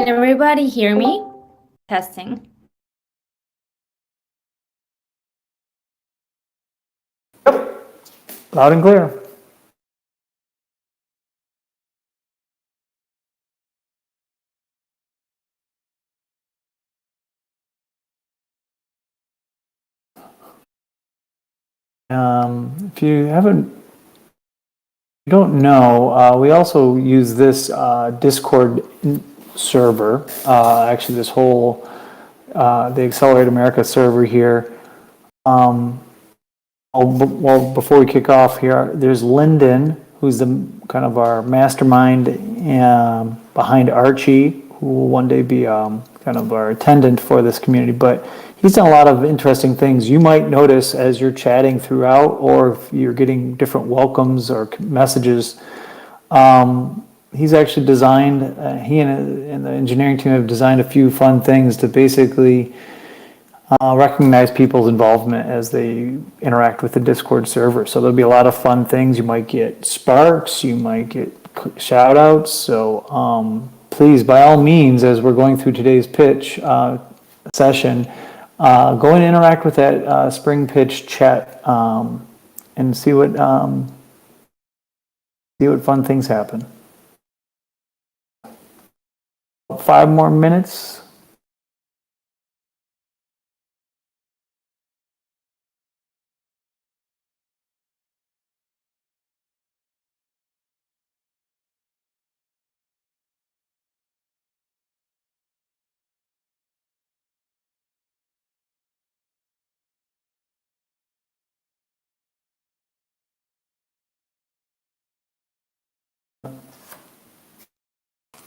Can everybody hear me? Testing. Loud and clear. If you don't know, we also use this Discord server. Actually, this whole the Accelerate America server here. Well, before we kick off here, there's Lyndon, who's the kind of our mastermind behind Archie, who will one day be kind of our attendant for this community. But he's done a lot of interesting things. You might notice as you're chatting throughout, or if you're getting different welcomes or messages. He's actually designed. He and the engineering team have designed a few fun things to basically recognize people's involvement as they interact with the Discord server. So there'll be a lot of fun things. You might get sparks, you might get shout outs. So please, by all means, as we're going through today's pitch session, go and interact with that spring pitch chat and see what fun things happen. 5 more minutes.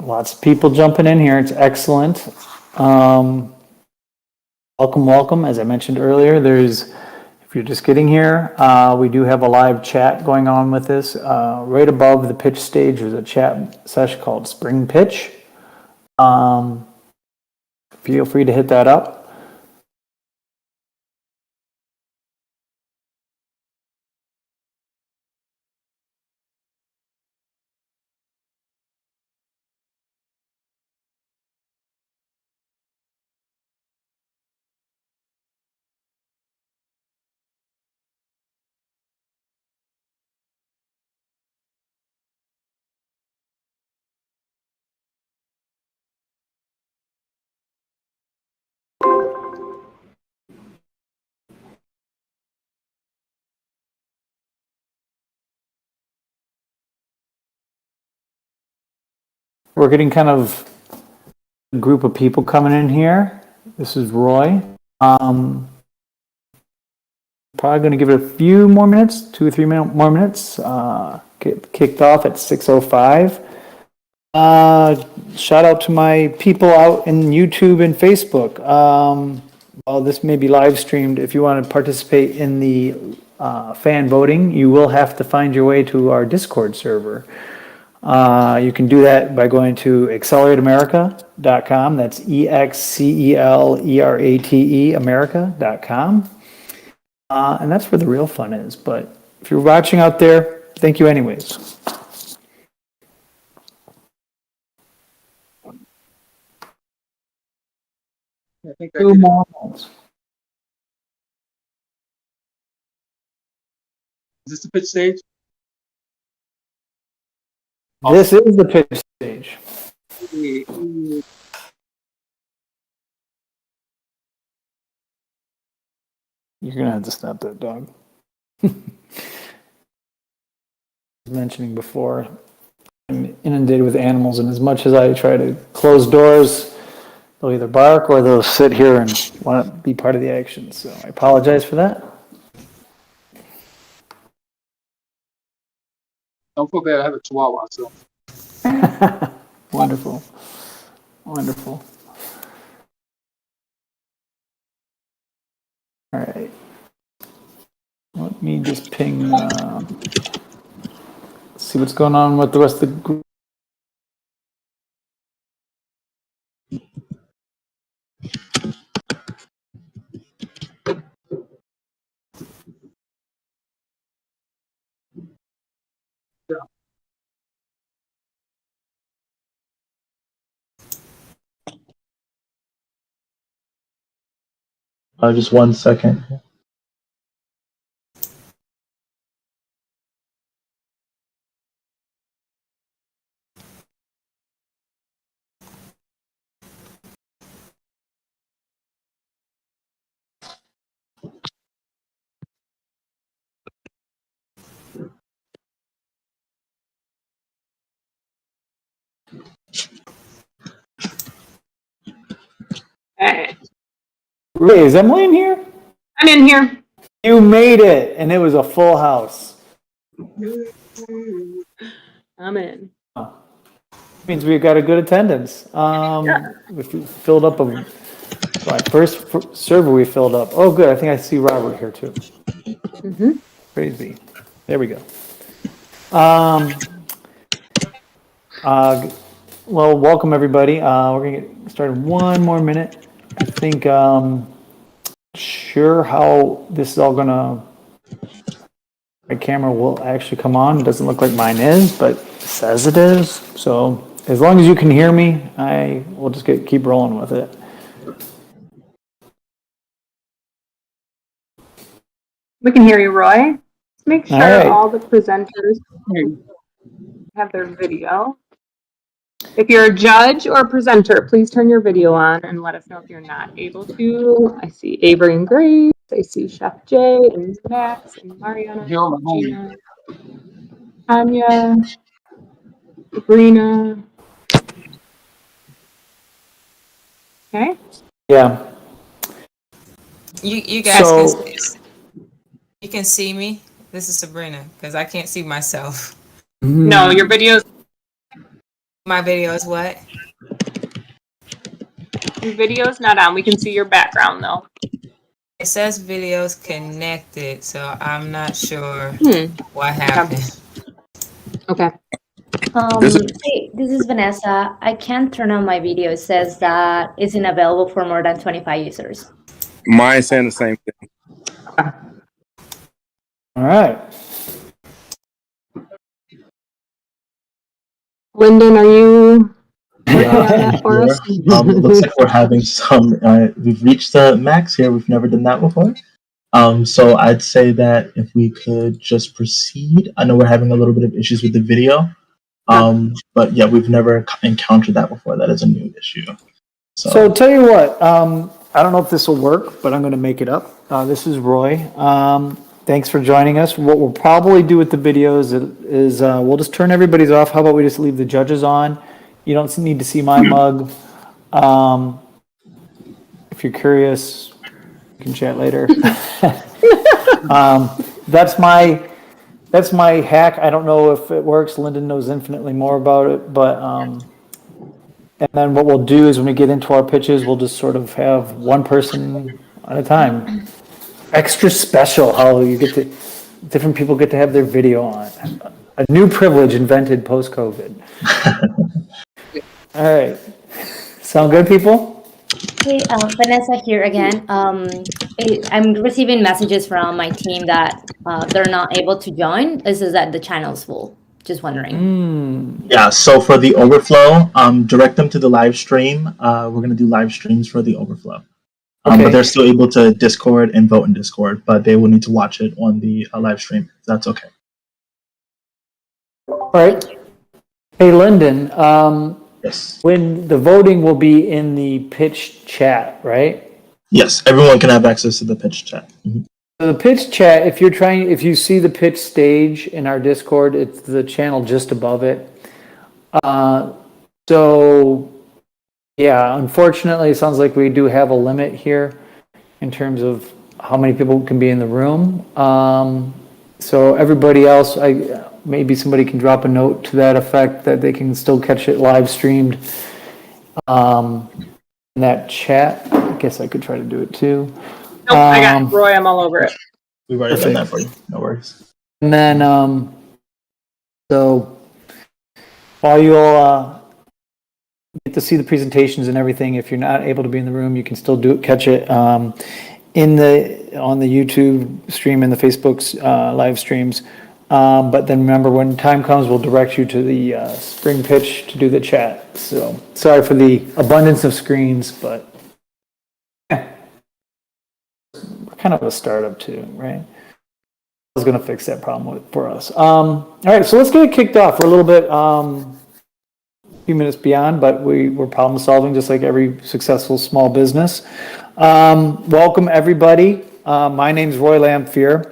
Lots of people jumping in here. It's excellent. Welcome, welcome. As I mentioned earlier, if you're just getting here, we do have a live chat going on with this. Right above the pitch stage, there's a chat session called Spring Pitch. Feel free to hit that up. We're getting kind of a group of people coming in here. This is Roy. Probably going to give it a few more minutes, 2 or 3 more minutes. Get kicked off at 6:05. Shout out to my people out in YouTube and Facebook. Well, this may be live streamed. If you want to participate in the fan voting, you will have to find your way to our Discord server. You can do that by going to accelerateamerica.com. That's EXCELERATE America.com. And that's where the real fun is. But if you're watching out there, thank you anyways. I think 2 more minutes. Is this the pitch stage? This is the pitch stage. You're going to have to stop that dog. I was mentioning before, I'm inundated with animals, and as much as I try to close doors, they'll either bark or they'll sit here and want to be part of the action. So I apologize for that. Don't feel bad. I have a chihuahua, so. Wonderful. Wonderful. All right. Let me just ping, see what's going on with the rest of the group. Yeah. Just 1 second. Hey, Ray, is Emily in here? I'm in here. You made it, and it was a full house. I'm in. Means we got a good attendance. We filled up first server we filled up. Oh, good. I think I see Robert here too. Mm-hmm. Crazy. There we go. Well, welcome everybody. We're gonna get started in 1 more minute. I think sure how this is all gonna. My camera will actually come on. It doesn't look like mine is, but it says it is. So as long as you can hear me, I will just keep rolling with it. We can hear you, Roy. Make sure All right. all the presenters have their video. If you're a judge or a presenter, please turn your video on and let us know if you're not able to. I see Avery and Grace. I see Chef Jay and Max and Marianna, Here on my home. Gina, Tanya, Sabrina. Okay. Yeah. You guys So- you can see me. This is Sabrina because I can't see myself. No, your video's My video is what? not on. We can see your background though. It says videos connected, so I'm not sure Hmm. what happened. Okay. Hey, this is Vanessa. I can't turn on my video. It says that it's unavailable for more than 25 users. Mine's saying the same thing. All right. Lyndon, are you working on that for Here. us? It looks like we're having some. We've reached the max here. We've never done that before. So I'd say that if we could just proceed. I know we're having a little bit of issues with the video. But yeah, we've never encountered that before. That is a new issue. So tell you what, I don't know if this will work, but I'm going to make it up. This is Roy. Thanks for joining us. What we'll probably do with the videos is we'll just turn everybody's off. How about we just leave the judges on? You don't need to see my mug. If you're curious, you can chat later. That's my hack. I don't know if it works. Lyndon knows infinitely more about it, but and then what we'll do is when we get into our pitches, we'll just sort of have one person at a time. Extra special how you get to, different people get to have their video on. A new privilege invented post-COVID. All right. Sound good, people? Hey, Vanessa here again. I'm receiving messages from my team that they're not able to join. This is that the channel's full. Just wondering. Yeah, so for the overflow, direct them to the live stream. We're going to do live streams for the overflow. Okay. But they're still able to Discord and vote in Discord, but they will need to watch it on the live stream. That's okay. All right. Hey, Lyndon, Yes. when the voting will be in the pitch chat, right? Yes, everyone can have access to the pitch chat. Mhm. So the pitch chat, if you see the pitch stage in our Discord, it's the channel just above it. So yeah, unfortunately, it sounds like we do have a limit here in terms of how many people can be in the room. So everybody else, maybe somebody can drop a note to that effect that they can still catch it live streamed in that chat. I guess I could try to do it too. Nope, I got it. Roy, I'm all over it. We've already done that for you. No worries. And then, so while you'll get to see the presentations and everything, if you're not able to be in the room, you can still catch it on the YouTube stream and the Facebook's live streams. But then remember, when time comes, we'll direct you to the spring pitch to do the chat. So sorry for the abundance of screens, but kind of a startup too, right? I was going to fix that problem for us. All right, so let's get it kicked off. We're a little bit, few minutes beyond, but we're problem solving just like every successful small business. Welcome everybody. My name is Roy Lamphere.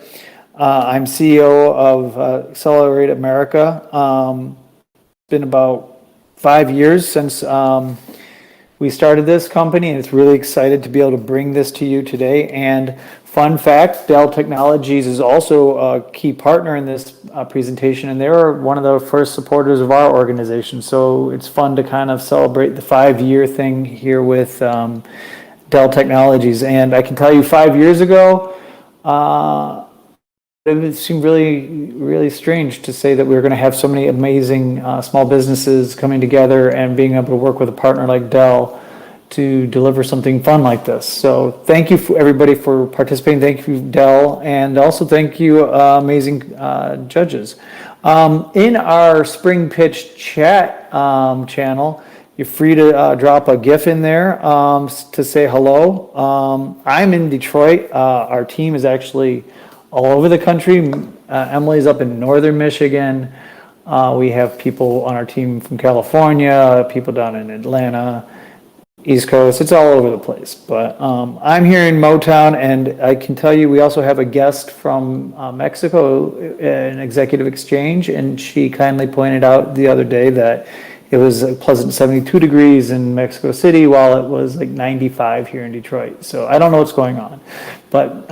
I'm CEO of Accelerate America. It's been about 5 years since we started this company, and it's really excited to be able to bring this to you today. And fun fact, Dell Technologies is also a key partner in this presentation, and they're one of the first supporters of our organization. So it's fun to kind of celebrate the 5-year thing here with Dell Technologies. And I can tell you 5 years ago, it seemed really, really strange to say that we were going to have so many amazing small businesses coming together and being able to work with a partner like Dell to deliver something fun like this. So thank you for everybody for participating. Thank you, Dell, and also thank you, amazing judges. In our Spring Pitch chat channel, you're free to drop a GIF in there to say hello. I'm in Detroit. Our team is actually all over the country. Emily's up in northern Michigan. We have people on our team from California, people down in Atlanta, East Coast. It's all over the place. But I'm here in Motown, and I can tell you we also have a guest from Mexico, an executive exchange, and she kindly pointed out the other day that it was a pleasant 72 degrees in Mexico City while it was like 95 here in Detroit. So I don't know what's going on. But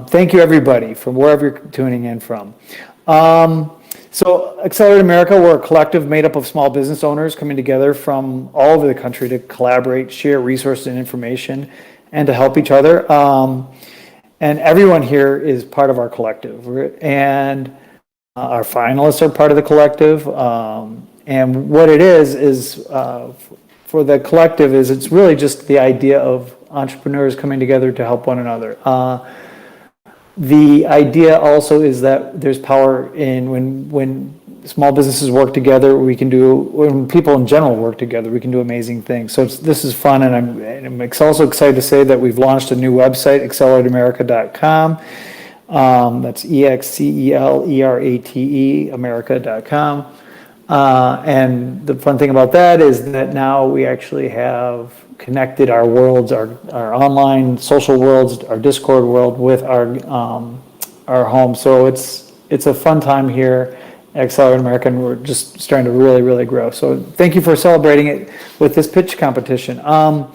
thank you, everybody, from wherever you're tuning in from. So Accelerate America, we're a collective made up of small business owners coming together from all over the country to collaborate, share resources and information, and to help each other. And everyone here is part of our collective. And our finalists are part of the collective. And what it is for the collective is it's really just the idea of entrepreneurs coming together to help one another. The idea also is that there's power in when small businesses work together, when people in general work together, we can do amazing things. So this is fun, and I'm also excited to say that we've launched a new website, accelerateamerica.com. That's EXCELERATE, America.com. And the fun thing about that is that now we actually have connected our worlds, our online social worlds, our Discord world with our home. So it's a fun time here at Accelerate America, and we're just starting to really, really grow. So thank you for celebrating it with this pitch competition. One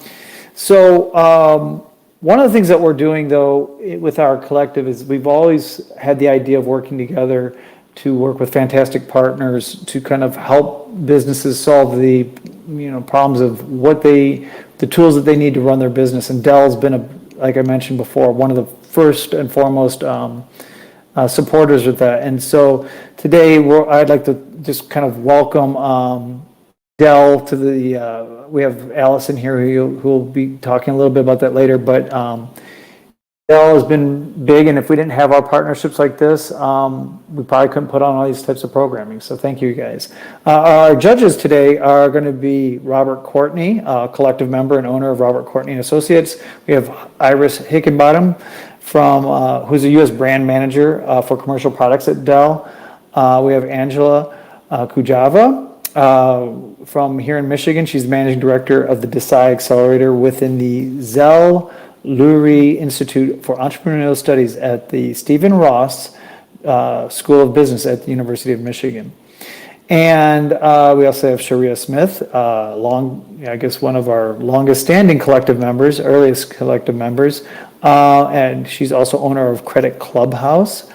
of the things that we're doing though with our collective is we've always had the idea of working together to work with fantastic partners to kind of help businesses solve the problems of the tools that they need to run their business. And Dell's been, like I mentioned before, one of the first and foremost supporters with that. And so today I'd like to just kind of welcome Dell to the, we have Allison here who will be talking a little bit about that later, but Dell has been big, and if we didn't have our partnerships like this, we probably couldn't put on all these types of programming. So thank you guys. Our judges today are going to be Robert Courtney, collective member and owner of Robert Courtney and Associates. We have Iris Hickenbottom who's a U.S. brand manager for commercial products at Dell. We have Angela Kujava from here in Michigan. She's the managing director of the Desai Accelerator within the Zell Lurie Institute for Entrepreneurial Studies at the Stephen Ross School of Business at the University of Michigan. And we also have Sharia Smith, I guess one of our longest standing collective members, earliest collective members, and she's also owner of Credit Clubhouse.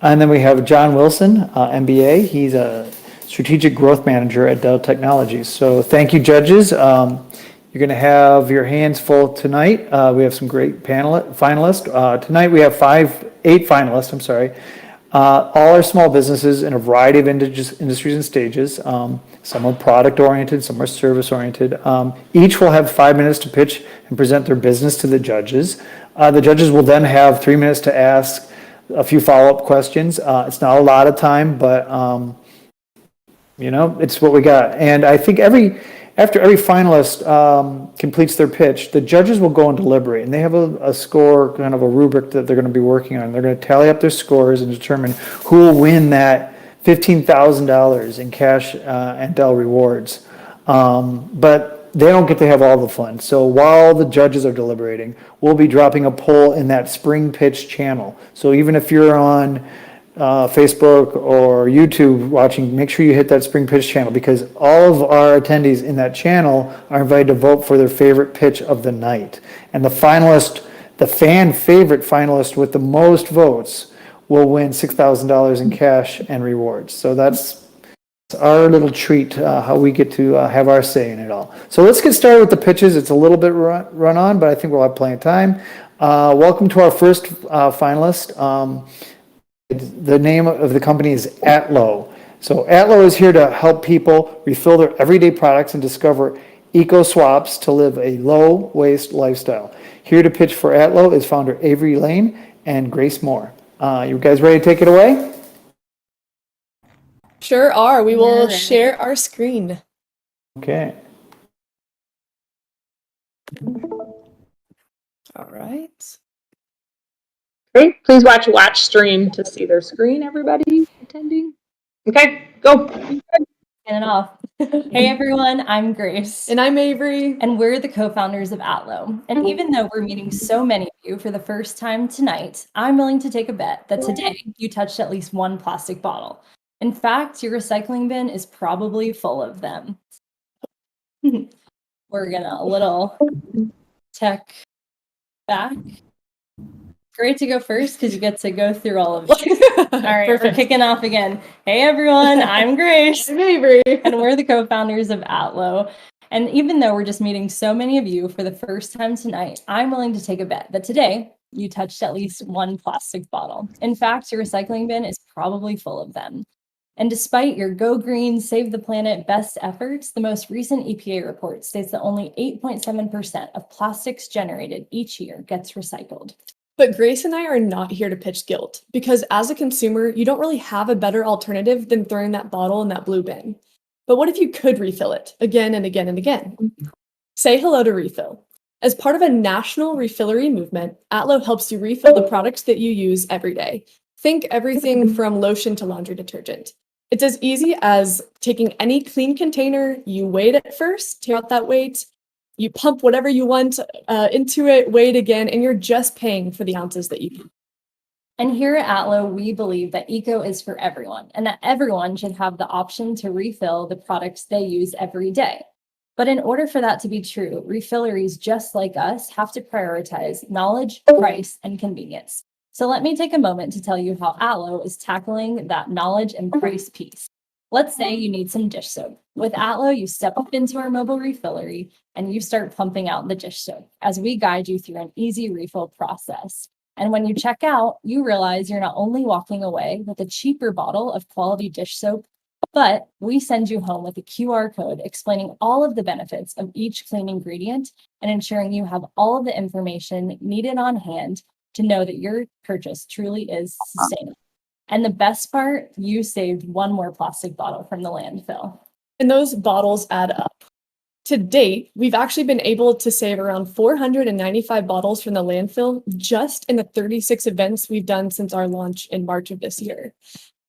And then we have John Wilson, MBA. He's a strategic growth manager at Dell Technologies. So thank you, judges. You're going to have your hands full tonight. We have some great finalists. Tonight we have 8 finalists, all are small businesses in a variety of industries and stages. Some are product-oriented, some are service-oriented. Each will have 5 minutes to pitch and present their business to the judges. The judges will then have 3 minutes to ask a few follow-up questions. It's not a lot of time, but it's what we got. And I think every after every finalist completes their pitch, the judges will go and deliberate, and they have a score, kind of a rubric that they're going to be working on. They're going to tally up their scores and determine who will win that $15,000 in cash and Dell Rewards. But they don't get to have all the fun. So while the judges are deliberating, we'll be dropping a poll in that spring pitch channel. So even if you're on Facebook or YouTube watching, make sure you hit that spring pitch channel, because all of our attendees in that channel are invited to vote for their favorite pitch of the night. And the finalist, the fan favorite finalist with the most votes will win $6,000 in cash and rewards. So that's our little treat, how we get to have our say in it all. So let's get started with the pitches. It's a little bit run on, but I think we'll have plenty of time. Welcome to our first finalist. The name of the company is Atlo. So Atlo is here to help people refill their everyday products and discover eco swaps to live a low waste lifestyle. Here to pitch for Atlo is founder Avery, Lain, and Grace Moore. You guys ready to take it away? Sure are. We will share our screen. Okay. All right. Great. Please watch stream to see their screen, everybody attending. Okay, go. Turn it off. Hey everyone, I'm Grace. And I'm Avery. And we're the co-founders of Atlo. And even though we're meeting so many of you for the first time tonight, I'm willing to take a bet that today you touched at least one plastic bottle. In fact, your recycling bin is probably full of them. We're gonna a little tech back. Great to go first because you get to go through all of it. All right, Perfect. We're kicking off again. Hey everyone, I'm Grace. I'm Avery. And we're the co-founders of Atlo. And even though we're just meeting so many of you for the first time tonight, I'm willing to take a bet that today you touched at least one plastic bottle. In fact, your recycling bin is probably full of them. And despite your Go Green, Save the Planet best efforts, the most recent EPA report states that only 8.7% of plastics generated each year gets recycled. But Grace and I are not here to pitch guilt, because as a consumer, you don't really have a better alternative than throwing that bottle in that blue bin. But what if you could refill it again and again and again? Say hello to Refill. As part of a national refillery movement, Atlo helps you refill the products that you use every day. Think everything from lotion to laundry detergent. It's as easy as taking any clean container, you weight it first, tear out that weight, you pump whatever you want into it, weigh it again, and you're just paying for the ounces that you need. And here at Atlo, we believe that eco is for everyone and that everyone should have the option to refill the products they use every day. But in order for that to be true, refilleries just like us have to prioritize knowledge, price, and convenience. So let me take a moment to tell you how Atlo is tackling that knowledge and price piece. Let's say you need some dish soap. With Atlo, you step up into our mobile refillery and you start pumping out the dish soap as we guide you through an easy refill process. And when you check out, you realize you're not only walking away with a cheaper bottle of quality dish soap, but we send you home with a QR code explaining all of the benefits of each clean ingredient and ensuring you have all of the information needed on hand to know that your purchase truly is sustainable. And the best part, you saved one more plastic bottle from the landfill. And those bottles add up. To date, we've actually been able to save around 495 bottles from the landfill just in the 36 events we've done since our launch in March of this year.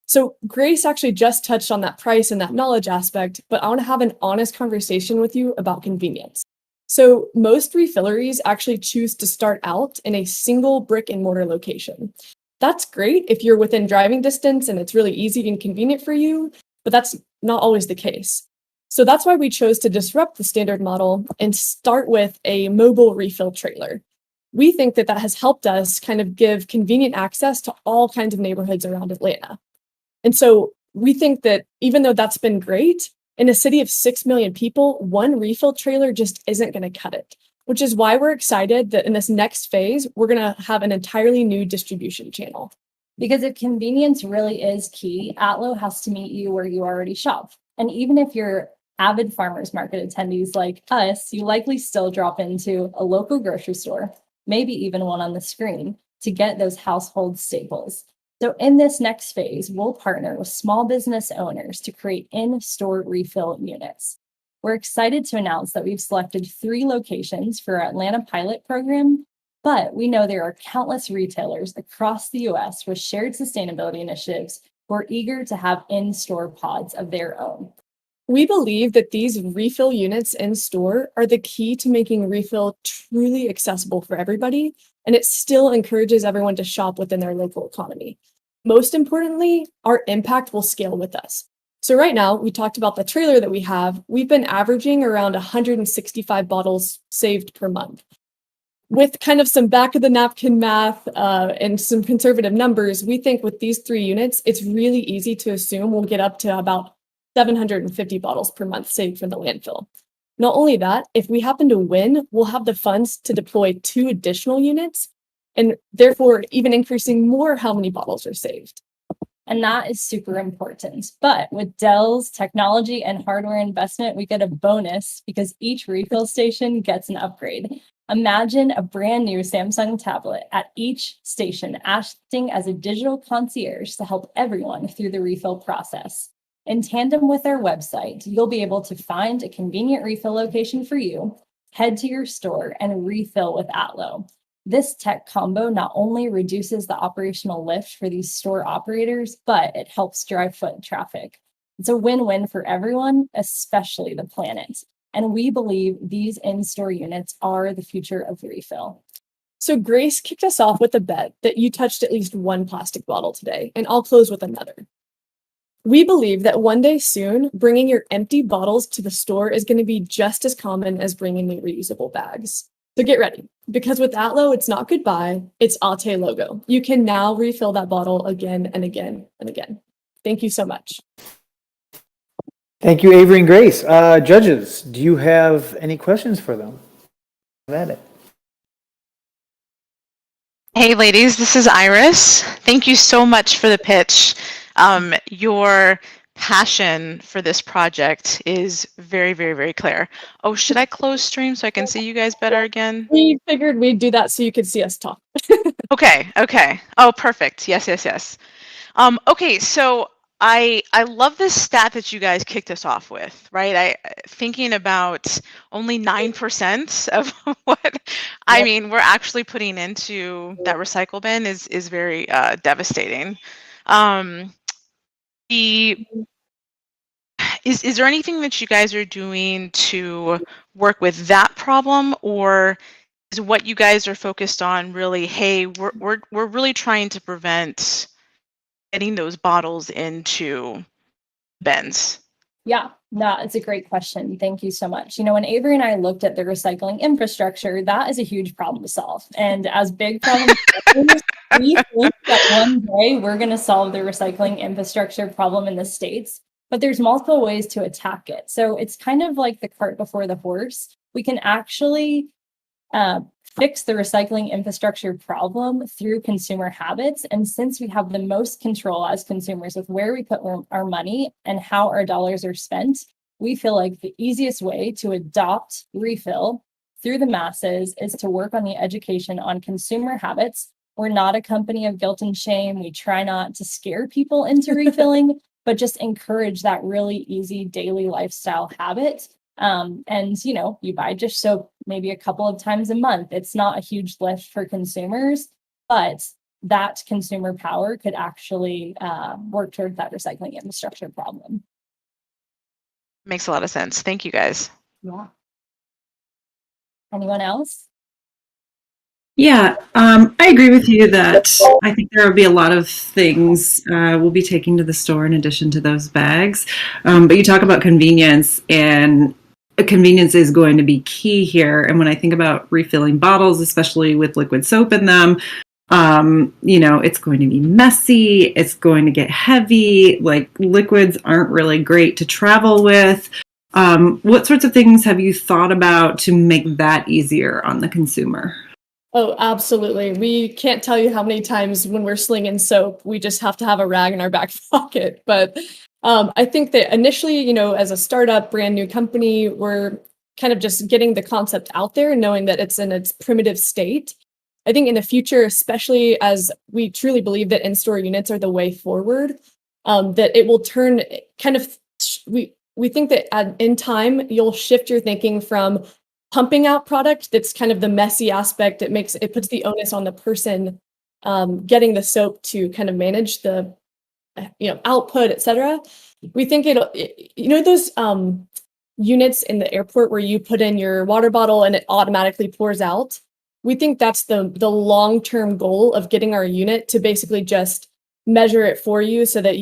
So Grace actually just touched on that price and that knowledge aspect, but I want to have an honest conversation with you about convenience. So most refilleries actually choose to start out in a single brick and mortar location. That's great if you're within driving distance and it's really easy and convenient for you, but that's not always the case. So that's why we chose to disrupt the standard model and start with a mobile refill trailer. We think that that has helped us kind of give convenient access to all kinds of neighborhoods around Atlanta. And so we think that even though that's been great, in a city of 6 million people, one refill trailer just isn't going to cut it, which is why we're excited that in this next phase, we're going to have an entirely new distribution channel. Because if convenience really is key, Atlo has to meet you where you already shop. And even if you're avid farmers market attendees like us, you likely still drop into a local grocery store, maybe even one on the screen, to get those household staples. So in this next phase, we'll partner with small business owners to create in-store refill units. We're excited to announce that we've selected 3 locations for our Atlanta pilot program, but we know there are countless retailers across the US with shared sustainability initiatives who are eager to have in-store pods of their own. We believe that these refill units in store are the key to making refill truly accessible for everybody, and it still encourages everyone to shop within their local economy. Most importantly, our impact will scale with us. So right now, we talked about the trailer that we have. We've been averaging around 165 bottles saved per month. With kind of some back of the napkin math and some conservative numbers, we think with these 3 units, it's really easy to assume we'll get up to about 750 bottles per month saved from the landfill. Not only that, if we happen to win, we'll have the funds to deploy 2 additional units, and therefore even increasing more how many bottles are saved. And that is super important. But with Dell's technology and hardware investment, we get a bonus because each refill station gets an upgrade. Imagine a brand new Samsung tablet at each station acting as a digital concierge to help everyone through the refill process. In tandem with our website, you'll be able to find a convenient refill location for you, head to your store, and refill with Atlo. This tech combo not only reduces the operational lift for these store operators, but it helps drive foot traffic. It's a win-win for everyone, especially the planet. And we believe these in-store units are the future of refill. So Grace kicked us off with a bet that you touched at least 1 plastic bottle today, and I'll close with another. We believe that one day soon, bringing your empty bottles to the store is going to be just as common as bringing the reusable bags. So get ready, because with Atlo, it's not goodbye, it's Ate logo. You can now refill that bottle again and again and again. Thank you so much. Thank you, Avery and Grace. Judges, do you have any questions for them? Have at it. Hey ladies, this is Iris. Thank you so much for the pitch. Your passion for this project is very, very, very clear. Oh, should I close stream so I can see you guys better again? We figured we'd do that so you could see us talk. Okay. Oh, perfect. Yes. Okay, so I love this stat that you guys kicked us off with, right? Thinking about only 9% of what I mean we're actually putting into that recycle bin is very devastating. Is there anything that you guys are doing to work with that problem, or is what you guys are focused on really, hey, we're really trying to prevent getting those bottles into bins? Yeah, no, it's a great question. Thank you so much. You know, when Avery and I looked at the recycling infrastructure, that is a huge problem to solve. And as big problem solvers, we think that one day we're going to solve the recycling infrastructure problem in the States, but there's multiple ways to attack it. So it's kind of like the cart before the horse. We can actually fix the recycling infrastructure problem through consumer habits. And since we have the most control as consumers of where we put our money and how our dollars are spent, we feel like the easiest way to adopt refill through the masses is to work on the education on consumer habits. We're not a company of guilt and shame. We try not to scare people into refilling, but just encourage that really easy daily lifestyle habit. And, you know, you buy dish soap maybe a couple of times a month. It's not a huge lift for consumers, but that consumer power could actually work toward that recycling infrastructure problem. Makes a lot of sense. Thank you, guys. Yeah. Anyone else? Yeah, I agree with you that I think there will be a lot of things we'll be taking to the store in addition to those bags. But you talk about convenience, and convenience is going to be key here. And when I think about refilling bottles, especially with liquid soap in them, you know, it's going to be messy. It's going to get heavy. Like, liquids aren't really great to travel with. What sorts of things have you thought about to make that easier on the consumer? Oh, absolutely. We can't tell you how many times when we're slinging soap, we just have to have a rag in our back pocket. But I think that initially, you know, as a startup, brand new company, we're kind of just getting the concept out there and knowing that it's in its primitive state. I think in the future, especially as we truly believe that in-store units are the way forward, that it will turn kind of, we think that in time, you'll shift your thinking from pumping out product that's kind of the messy aspect. It puts the onus on the person getting the soap to kind of manage the output, etc. We think those units in the airport where you put in your water bottle and it automatically pours out. We think that's the long-term goal of getting our unit to basically just measure it for you so that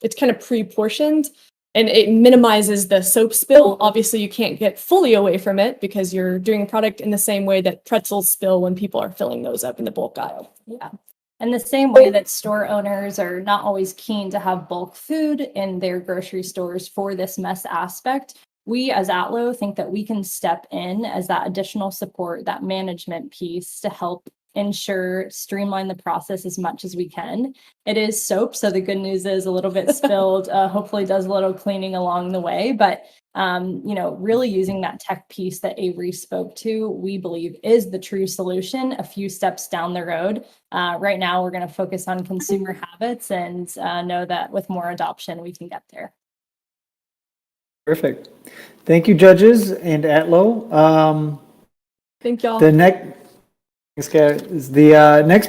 it's kind of pre-portioned and it minimizes the soap spill. Obviously, you can't get fully away from it because you're doing product in the same way that pretzels spill when people are filling those up in the bulk aisle. Yeah. And the same way that store owners are not always keen to have bulk food in their grocery stores for this mess aspect, we as Atlo think that we can step in as that additional support, that management piece to help streamline the process as much as we can. It is soap, so the good news is a little bit spilled, hopefully does a little cleaning along the way, but really using that tech piece that Avery spoke to, we believe is the true solution a few steps down the road. Right now, we're going to focus on consumer habits and know that with more adoption, we can get there. Perfect. Thank you, judges and Atlo. Thank y'all. The next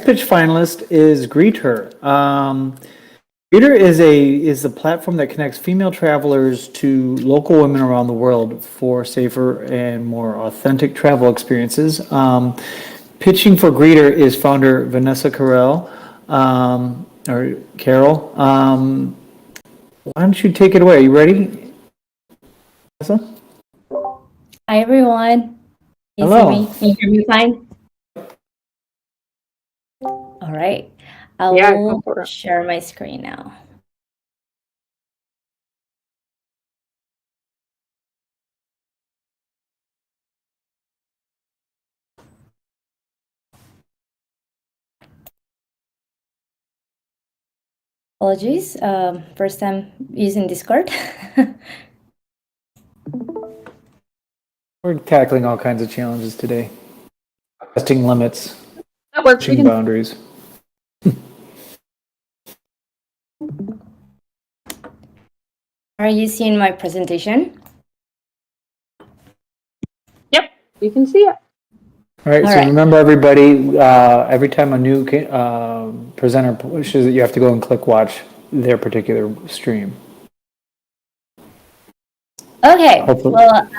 pitch finalist is Greether. Greether is a platform that connects female travelers to local women around the world for safer and more authentic travel experiences. Pitching for Greether is founder Vanessa Karel. Why don't you take it away? Are you ready, Vanessa? Hi, everyone. Can you Hello. see me? Can you hear me fine? All right. I'll share my screen now. Apologies. First time using Discord. We're tackling all kinds of challenges today. Testing limits, That works. pushing boundaries. Are you seeing my presentation? Yep, we can see it. All right, All so right. remember everybody, every time a new presenter pushes it, you have to go and click watch their particular stream. Okay. Hopefully. Well,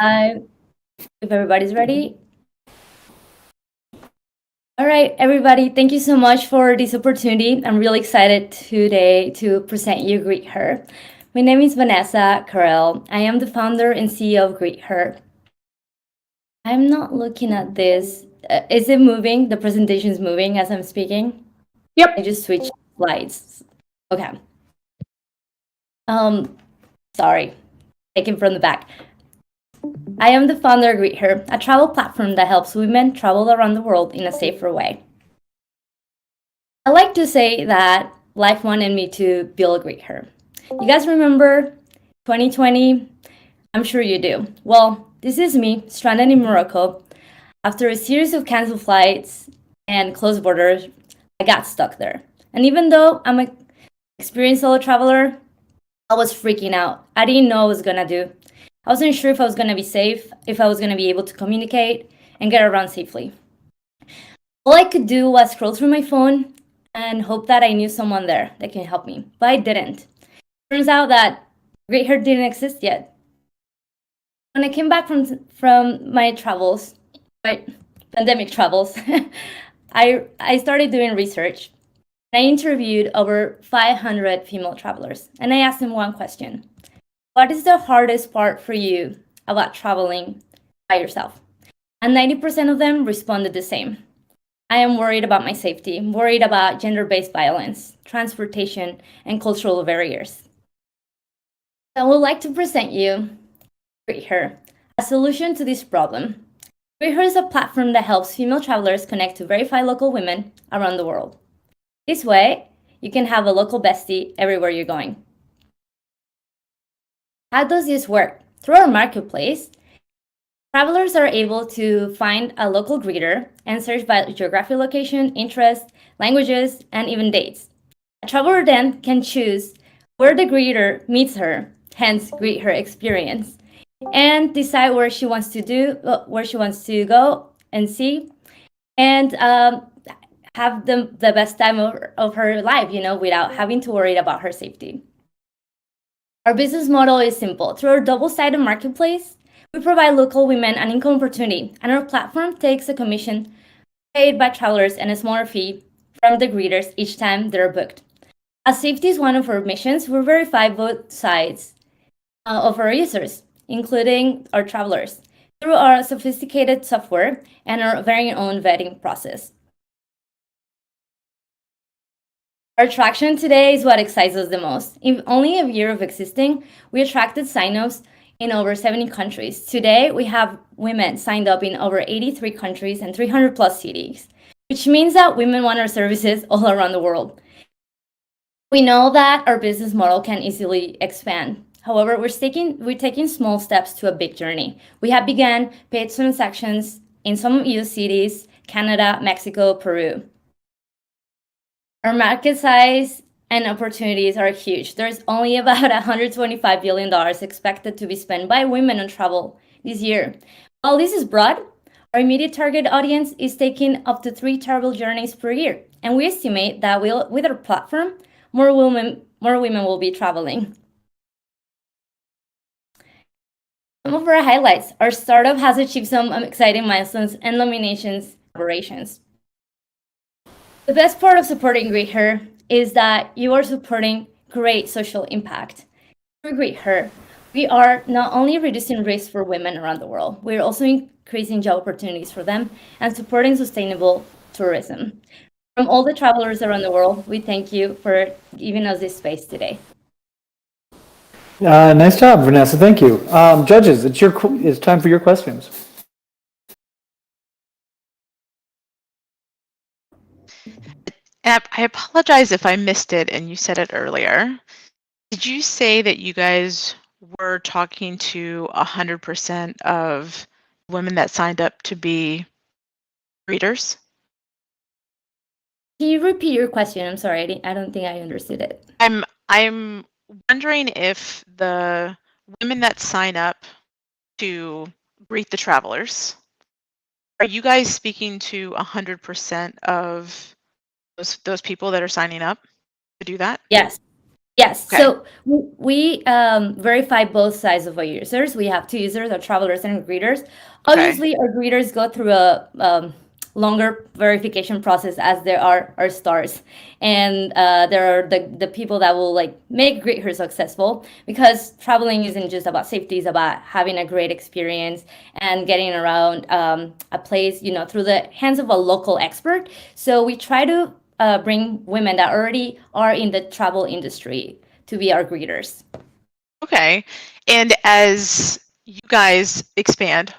if everybody's ready. All right, everybody, thank you so much for this opportunity. I'm really excited today to present you Greether. My name is Vanessa Karel. I am the founder and CEO of Greether. I'm not looking at this. Is it moving? The presentation is moving as I'm speaking? Yep. I just switched slides. Okay. Sorry, taken from the back. I am the founder of Greether, a travel platform that helps women travel around the world in a safer way. I like to say that life wanted me to build Greether. You guys remember 2020? I'm sure you do. Well, this is me, stranded in Morocco. After a series of canceled flights and closed borders, I got stuck there. And even though I'm an experienced solo traveler, I was freaking out. I didn't know what I was gonna do. I wasn't sure if I was gonna be safe, if I was gonna be able to communicate and get around safely. All I could do was scroll through my phone and hope that I knew someone there that can help me, but I didn't. Turns out that Greether didn't exist yet. When I came back from my travels, right, pandemic travels, I started doing research. I interviewed over 500 female travelers, and I asked them one question. What is the hardest part for you about traveling by yourself? And 90% of them responded the same. I am worried about my safety, worried about gender-based violence, transportation, and cultural barriers. I would like to present you Greether, a solution to this problem. Greether is a platform that helps female travelers connect to verified local women around the world. This way, you can have a local bestie everywhere you're going. How does this work? Through our marketplace, travelers are able to find a local greeter and search by geographic location, interest, languages, and even dates. A traveler then can choose where the greeter meets her hence Greether experience, and decide where she wants to go and see, and have the best time of her life, without having to worry about her safety. Our business model is simple. Through our double-sided marketplace, we provide local women an income opportunity, and our platform takes a commission paid by travelers and a smaller fee from the greeters each time they're booked. As safety is one of our missions, we verify both sides of our users, including our travelers, through our sophisticated software and our very own vetting process. Our traction today is what excites us the most. In only a year of existing, we attracted signups in over 70 countries. Today, we have women signed up in over 83 countries and 300 plus cities, which means that women want our services all around the world. We know that our business model can easily expand. However, we're taking small steps to a big journey. We have begun paid transactions in some US cities, Canada, Mexico, Peru. Our market size and opportunities are huge. There's only about $125 billion expected to be spent by women on travel this year. While this is broad, our immediate target audience is taking up to 3 travel journeys per year, and we estimate that with our platform, more women will be traveling. Some of our highlights: our startup has achieved some exciting milestones and nominations, collaborations. The best part of supporting Greether is that you are supporting great social impact. Through Greether, we are not only reducing risk for women around the world, we're also increasing job opportunities for them and supporting sustainable tourism. From all the travelers around the world, we thank you for giving us this space today. Nice job, Vanessa. Thank you. Judges, it's time for your questions. I apologize if I missed it and you said it earlier. Did you say that you guys were talking to 100% of women that signed up to be readers? Can you repeat your question? I'm sorry, I don't think I understood it. I'm wondering if the women that sign up to greet the travelers, are you guys speaking to 100% of those people that are signing up to do that? Yes. Yes. Okay. So we verify both sides of our users. We have 2 users, our travelers and greeters. Obviously, our greeters go through a longer verification process, as there are our stars, and there are the people that will make Greether successful, because traveling isn't just about safety; it's about having a great experience and getting around a place, through the hands of a local expert. So we try to bring women that already are in the travel industry to be our greeters. Okay. And as you guys expand,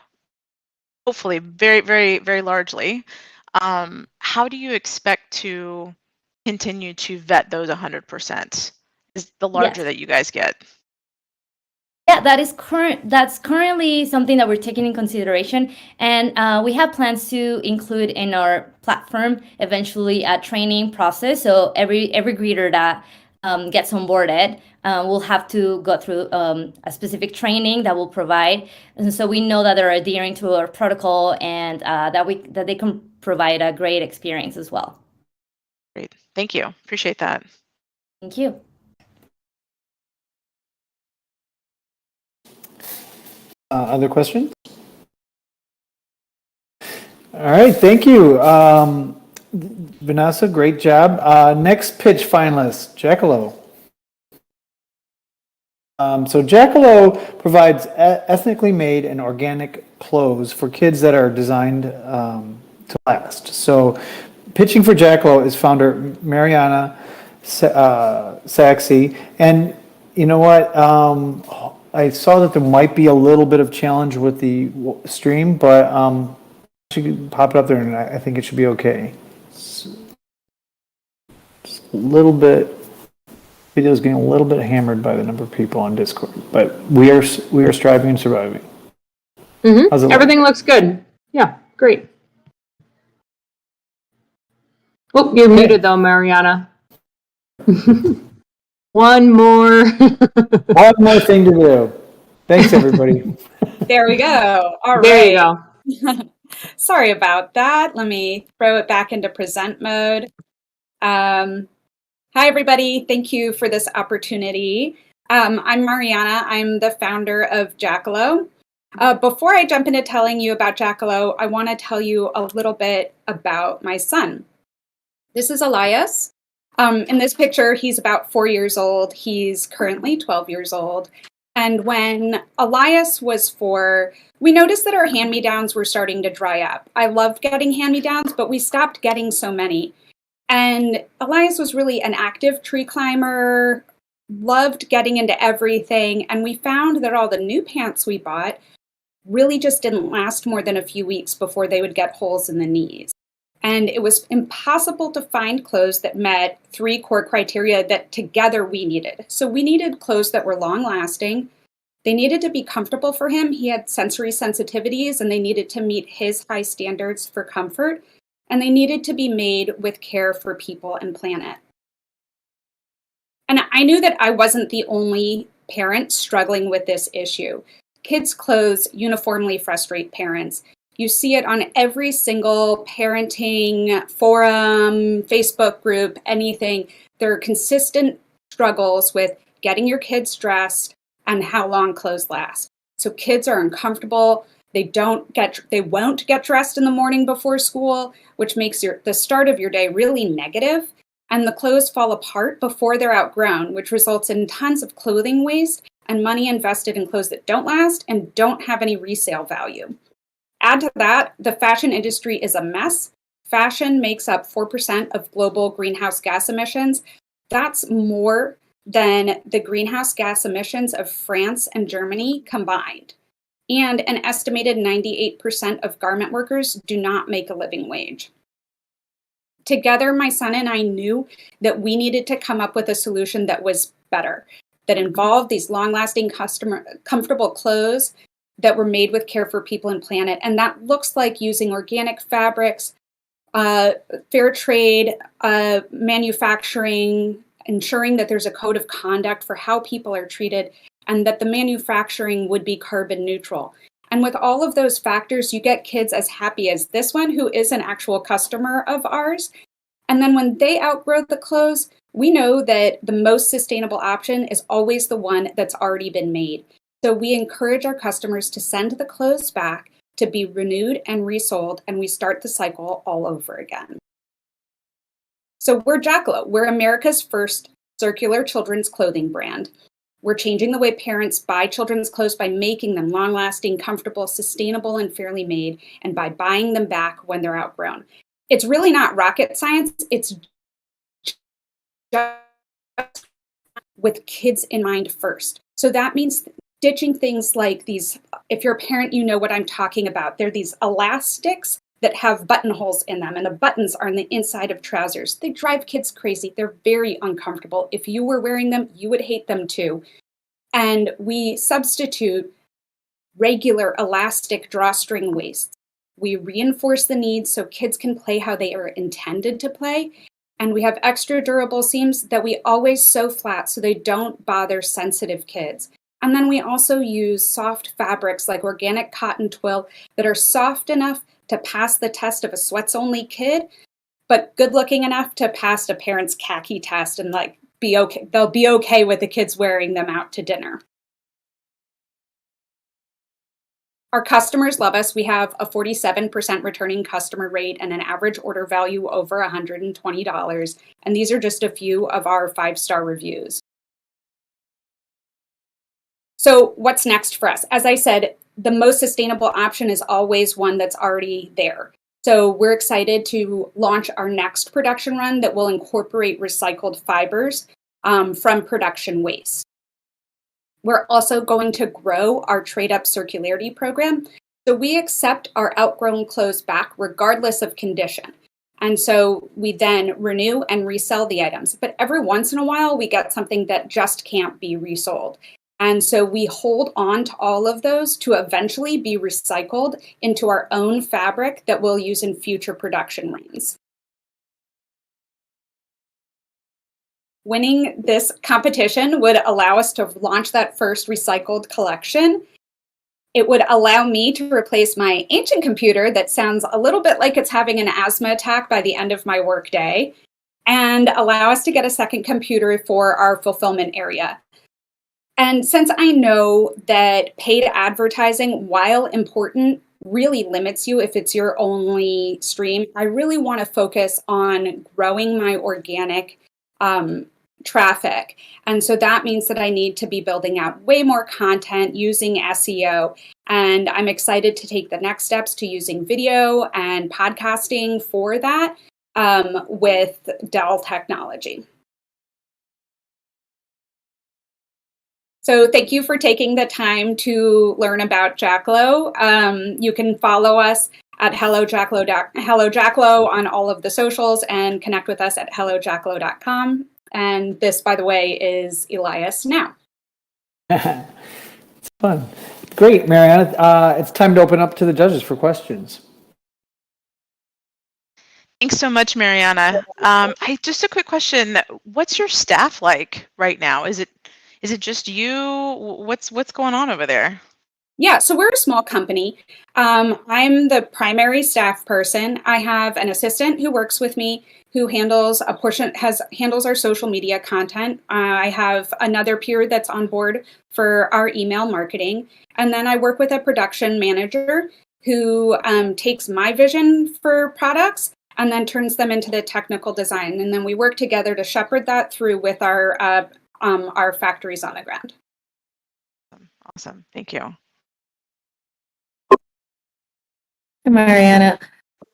hopefully very, very, very largely, how do you expect to continue to vet those 100%? Is the larger that you guys get? Yeah, that's currently something that we're taking in consideration, and we have plans to include in our platform eventually a training process. So every greeter that gets onboarded will have to go through a specific training that we'll provide, and so we know that they're adhering to our protocol, and that they can provide a great experience as well. Great, thank you. Appreciate that. Thank you. Other questions? All right, thank you. Vanessa, great job. Next pitch finalist, Jackalo. So Jackalo provides ethnically made and organic clothes for kids that are designed to last. So pitching for Jackalo is founder Marianna, Sachse, and you know what? I saw that there might be a little bit of challenge with the stream, but you can pop it up there, and I think it should be okay. Just a little bit. Video's getting a little bit hammered by the number of people on Discord, but we are striving and surviving. Mm-hmm. Everything looks good. Yeah, great. Oh, you're muted though, Marianna. One more. One more thing to do. Thanks, everybody. There we go. All right. There you go. Sorry about that. Let me throw it back into present mode. Hi, everybody. Thank you for this opportunity. I'm Marianna. I'm the founder of Jackalo. Before I jump into telling you about Jackalo, I want to tell you a little bit about my son. This is Elias. In this picture, he's about 4 years old. He's currently 12 years old. And when Elias was 4, we noticed that our hand-me-downs were starting to dry up. I loved getting hand-me-downs, but we stopped getting so many. And Elias was really an active tree climber, loved getting into everything. And we found that all the new pants we bought really just didn't last more than a few weeks before they would get holes in the knees. And it was impossible to find clothes that met 3 core criteria that together we needed. So we needed clothes that were long lasting. They needed to be comfortable for him. He had sensory sensitivities and they needed to meet his high standards for comfort. And they needed to be made with care for people and planet. And I knew that I wasn't the only parent struggling with this issue. Kids' clothes uniformly frustrate parents. You see it on every single parenting forum, Facebook group, anything. There are consistent struggles with getting your kids dressed and how long clothes last. So kids are uncomfortable. They won't get dressed in the morning before school, which makes the start of your day really negative. And the clothes fall apart before they're outgrown, which results in tons of clothing waste and money invested in clothes that don't last and don't have any resale value. Add to that, the fashion industry is a mess. Fashion makes up 4% of global greenhouse gas emissions. That's more than the greenhouse gas emissions of France and Germany combined. And an estimated 98% of garment workers do not make a living wage. Together, my son and I knew that we needed to come up with a solution that was better, that involved these long-lasting, comfortable clothes that were made with care for people and planet. And that looks like using organic fabrics, fair trade, manufacturing, ensuring that there's a code of conduct for how people are treated, and that the manufacturing would be carbon neutral. And with all of those factors, you get kids as happy as this one, who is an actual customer of ours. And then when they outgrow the clothes, we know that the most sustainable option is always the one that's already been made. So we encourage our customers to send the clothes back to be renewed and resold, and we start the cycle all over again. So we're Jackalo. We're America's first circular children's clothing brand. We're changing the way parents buy children's clothes by making them long-lasting, comfortable, sustainable, and fairly made, and by buying them back when they're outgrown. It's really not rocket science. It's just with kids in mind first. So that means stitching things like these. If you're a parent, you know what I'm talking about. They're these elastics that have buttonholes in them, and the buttons are on the inside of trousers. They drive kids crazy. They're very uncomfortable. If you were wearing them, you would hate them too. And we substitute regular elastic drawstring waists. We reinforce the needs so kids can play how they are intended to play. And we have extra durable seams that we always sew flat so they don't bother sensitive kids. And then we also use soft fabrics like organic cotton twill that are soft enough to pass the test of a sweats-only kid, but good-looking enough to pass a parent's khaki test and be okay. They'll be okay with the kids wearing them out to dinner. Our customers love us. We have a 47% returning customer rate and an average order value over $120. And these are just a few of our 5-star reviews. So what's next for us? As I said, the most sustainable option is always one that's already there. So we're excited to launch our next production run that will incorporate recycled fibers from production waste. We're also going to grow our trade-up circularity program. So we accept our outgrown clothes back regardless of condition. And so we then renew and resell the items. But every once in a while, we get something that just can't be resold. And so we hold on to all of those to eventually be recycled into our own fabric that we'll use in future production runs. winning this competition would allow us to launch that first recycled collection. It would allow me to replace my ancient computer that sounds a little bit like it's having an asthma attack by the end of my workday, and allow us to get a second computer for our fulfillment area. And since I know that paid advertising, while important, really limits you if it's your only stream, I really want to focus on growing my organic traffic. And so that means that I need to be building out way more content using SEO. And I'm excited to take the next steps to using video and podcasting for that with Dell technology. So thank you for taking the time to learn about Jackalo. You can follow us at Hello Jackalo on all of the socials and connect with us at hellojackalo.com. And this, by the way, is Elias now. It's fun. Great, Marianna. It's time to open up to the judges for questions. Thanks so much, Marianna. Just a quick question. What's your staff like right now? Is it just you? What's going on over there? Yeah, so we're a small company. I'm the primary staff person. I have an assistant who works with me who handles our social media content. I have another peer that's on board for our email marketing. And then I work with a production manager who takes my vision for products and then turns them into the technical design. And then we work together to shepherd that through with our factories on the ground. Awesome. Thank you. Marianna,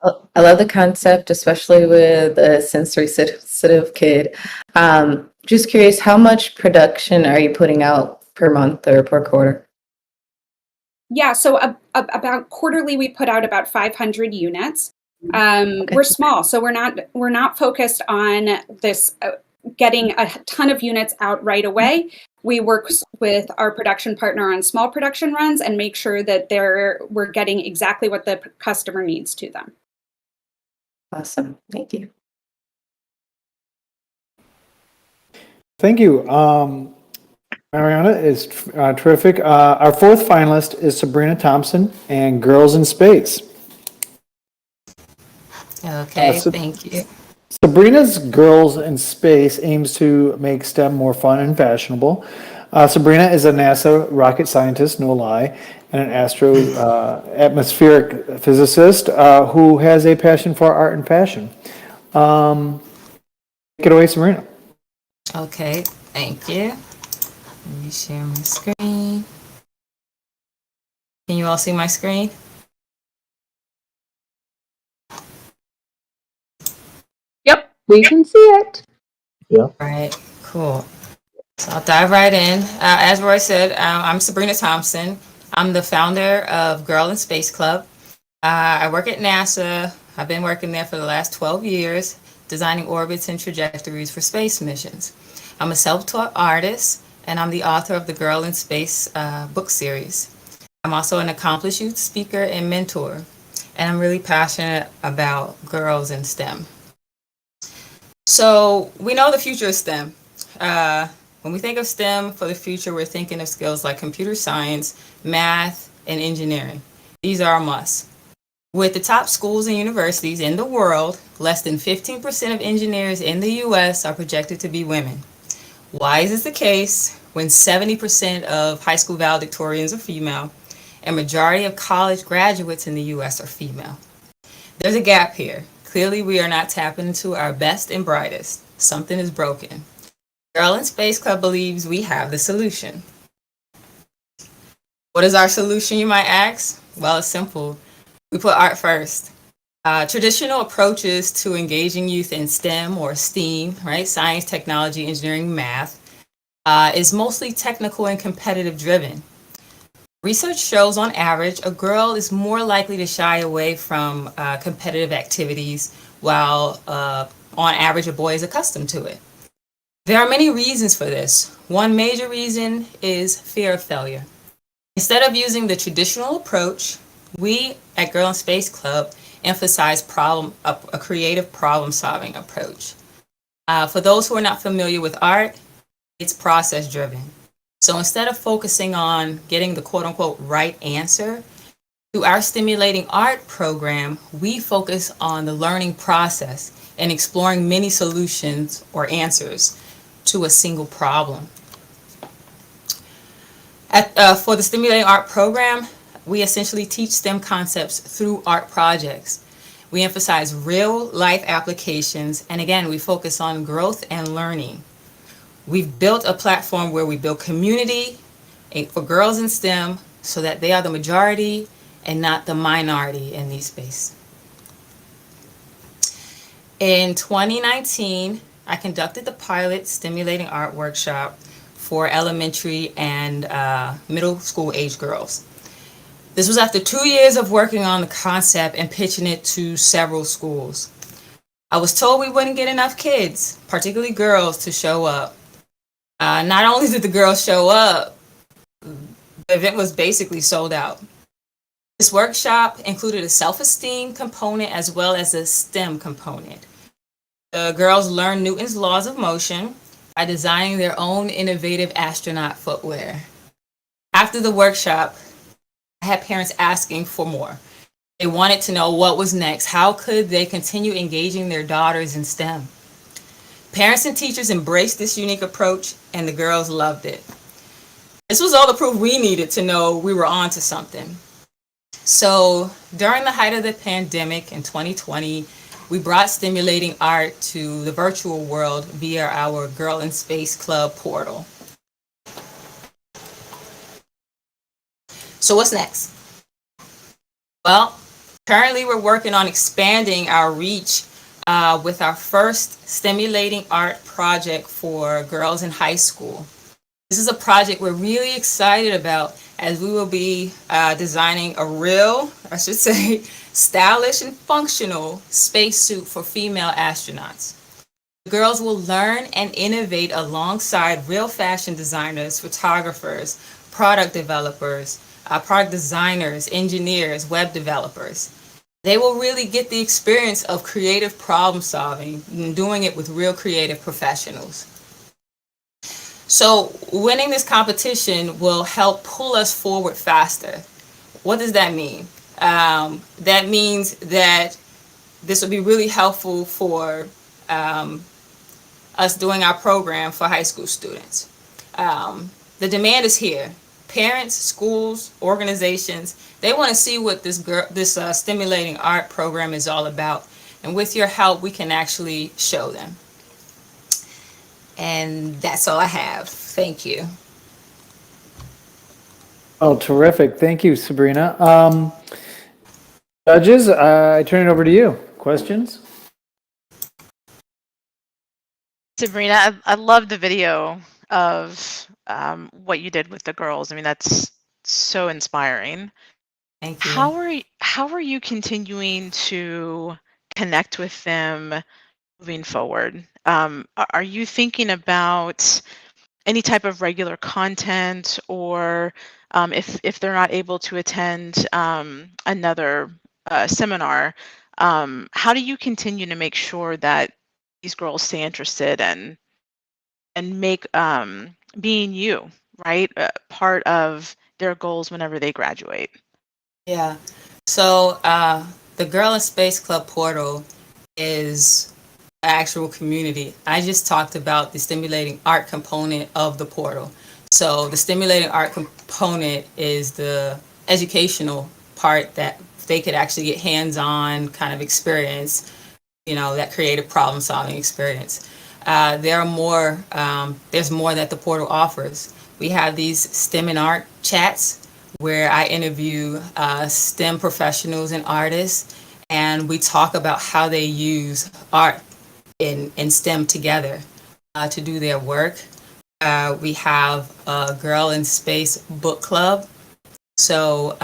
I love the concept, especially with a sensory sensitive kid. Just curious, how much production are you putting out per month or per quarter? Yeah, so about quarterly, we put out about 500 units. We're small, so we're not focused on this getting a ton of units out right away. We work with our production partner on small production runs and make sure that we're getting exactly what the customer needs to them. Awesome. Thank you. Thank you. Marianna is terrific. Our fourth finalist is Sabrina Thompson and Girls in Space. Okay, thank you. Sabrina's Girls in Space aims to make STEM more fun and fashionable. Sabrina is a NASA rocket scientist, no lie, and an atmospheric physicist who has a passion for art and fashion. Take it away, Sabrina. Okay, thank you. Let me share my screen. Can you all see my screen? Yep, we can see it. Yeah. Right, cool. So I'll dive right in. As Roy said, I'm Sabrina Thompson. I'm the founder of Girl in Space Club. I work at NASA. I've been working there for the last 12 years, designing orbits and trajectories for space missions. I'm a self-taught artist, and I'm the author of the Girl in Space book series. I'm also an accomplished youth speaker and mentor, and I'm really passionate about girls in STEM. So we know the future is STEM. When we think of STEM for the future, we're thinking of skills like computer science, math, and engineering. These are a must. With the top schools and universities in the world, less than 15% of engineers in the US are projected to be women. Why is this the case when 70% of high school valedictorians are female and majority of college graduates in the US are female? There's a gap here. Clearly, we are not tapping into our best and brightest. Something is broken. Girl in Space Club believes we have the solution. What is our solution, you might ask? Well, it's simple. We put art first. Traditional approaches to engaging youth in STEM or STEAM, right? Science, technology, engineering, math, is mostly technical and competitive driven. Research shows on average, a girl is more likely to shy away from competitive activities, while on average, a boy is accustomed to it. There are many reasons for this. One major reason is fear of failure. Instead of using the traditional approach, we at Girl in Space Club emphasize a creative problem-solving approach. For those who are not familiar with art, it's process driven. So instead of focusing on getting the quote unquote right answer, through our stimulating art program, we focus on the learning process and exploring many solutions or answers to a single problem. For the stimulating art program, we essentially teach STEM concepts through art projects. We emphasize real life applications, and again, we focus on growth and learning. We've built a platform where we build community for girls in STEM so that they are the majority and not the minority in these spaces. In 2019, I conducted the pilot stimulating art workshop for elementary and middle school age girls. This was after 2 years of working on the concept and pitching it to several schools. I was told we wouldn't get enough kids, particularly girls, to show up. Not only did the girls show up, the event was basically sold out. This workshop included a self-esteem component as well as a STEM component. The girls learned Newton's laws of motion by designing their own innovative astronaut footwear. After the workshop, I had parents asking for more. They wanted to know what was next. How could they continue engaging their daughters in STEM? Parents and teachers embraced this unique approach, and the girls loved it. This was all the proof we needed to know we were on to something. So during the height of the pandemic in 2020, we brought stimulating art to the virtual world via our Girl in Space Club portal. So what's next? Well, currently we're working on expanding our reach with our first stimulating art project for girls in high school. This is a project we're really excited about, as we will be designing a real, I should say, stylish and functional spacesuit for female astronauts. The girls will learn and innovate alongside real fashion designers, photographers, product developers, product designers, engineers, web developers. They will really get the experience of creative problem solving and doing it with real creative professionals. So winning this competition will help pull us forward faster. What does that mean? That means that this will be really helpful for us doing our program for high school students. The demand is here. Parents, schools, organizations, they want to see what this stimulating art program is all about. And with your help, we can actually show them. And that's all I have. Thank you. Oh, terrific. Thank you, Sabrina. Judges, I turn it over to you. Questions? Sabrina, I love the video of what you did with the girls. I mean, that's so inspiring. Thank you. How are you continuing to connect with them moving forward? Are you thinking about any type of regular content, or if they're not able to attend another seminar, how do you continue to make sure that these girls stay interested and make being you, right, part of their goals whenever they graduate? Yeah. So the Girl in Space Club portal is actual community. I just talked about the stimulating art component of the portal. So the stimulating art component is the educational part that they could actually get hands-on kind of experience, that creative problem solving experience. There's more that the portal offers. We have these STEM and art chats where I interview STEM professionals and artists, and we talk about how they use art in STEM together to do their work. We have a Girl in Space book club. So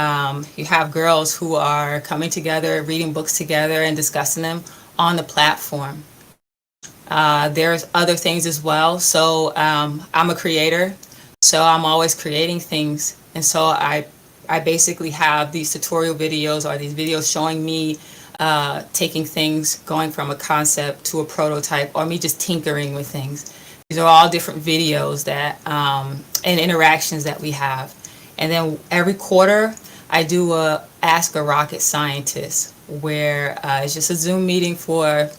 you have girls who are coming together, reading books together and discussing them on the platform. There's other things as well. So I'm a creator, so I'm always creating things. And so I basically have these tutorial videos or these videos showing me taking things, going from a concept to a prototype, or me just tinkering with things. These are all different videos that and interactions that we have. And then every quarter, I do a Ask a Rocket Scientist, where it's just a Zoom meeting for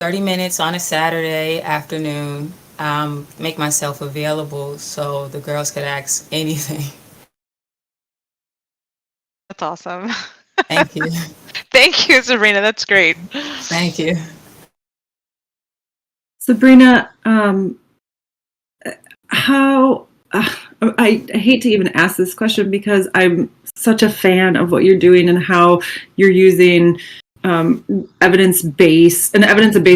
30 minutes on a Saturday afternoon. Make myself available so the girls could ask anything. That's awesome. Thank you. Thank you, Sabrina. That's great. Thank you. Sabrina, how I hate to even ask this question because I'm such a fan of what you're doing and how you're using evidence-based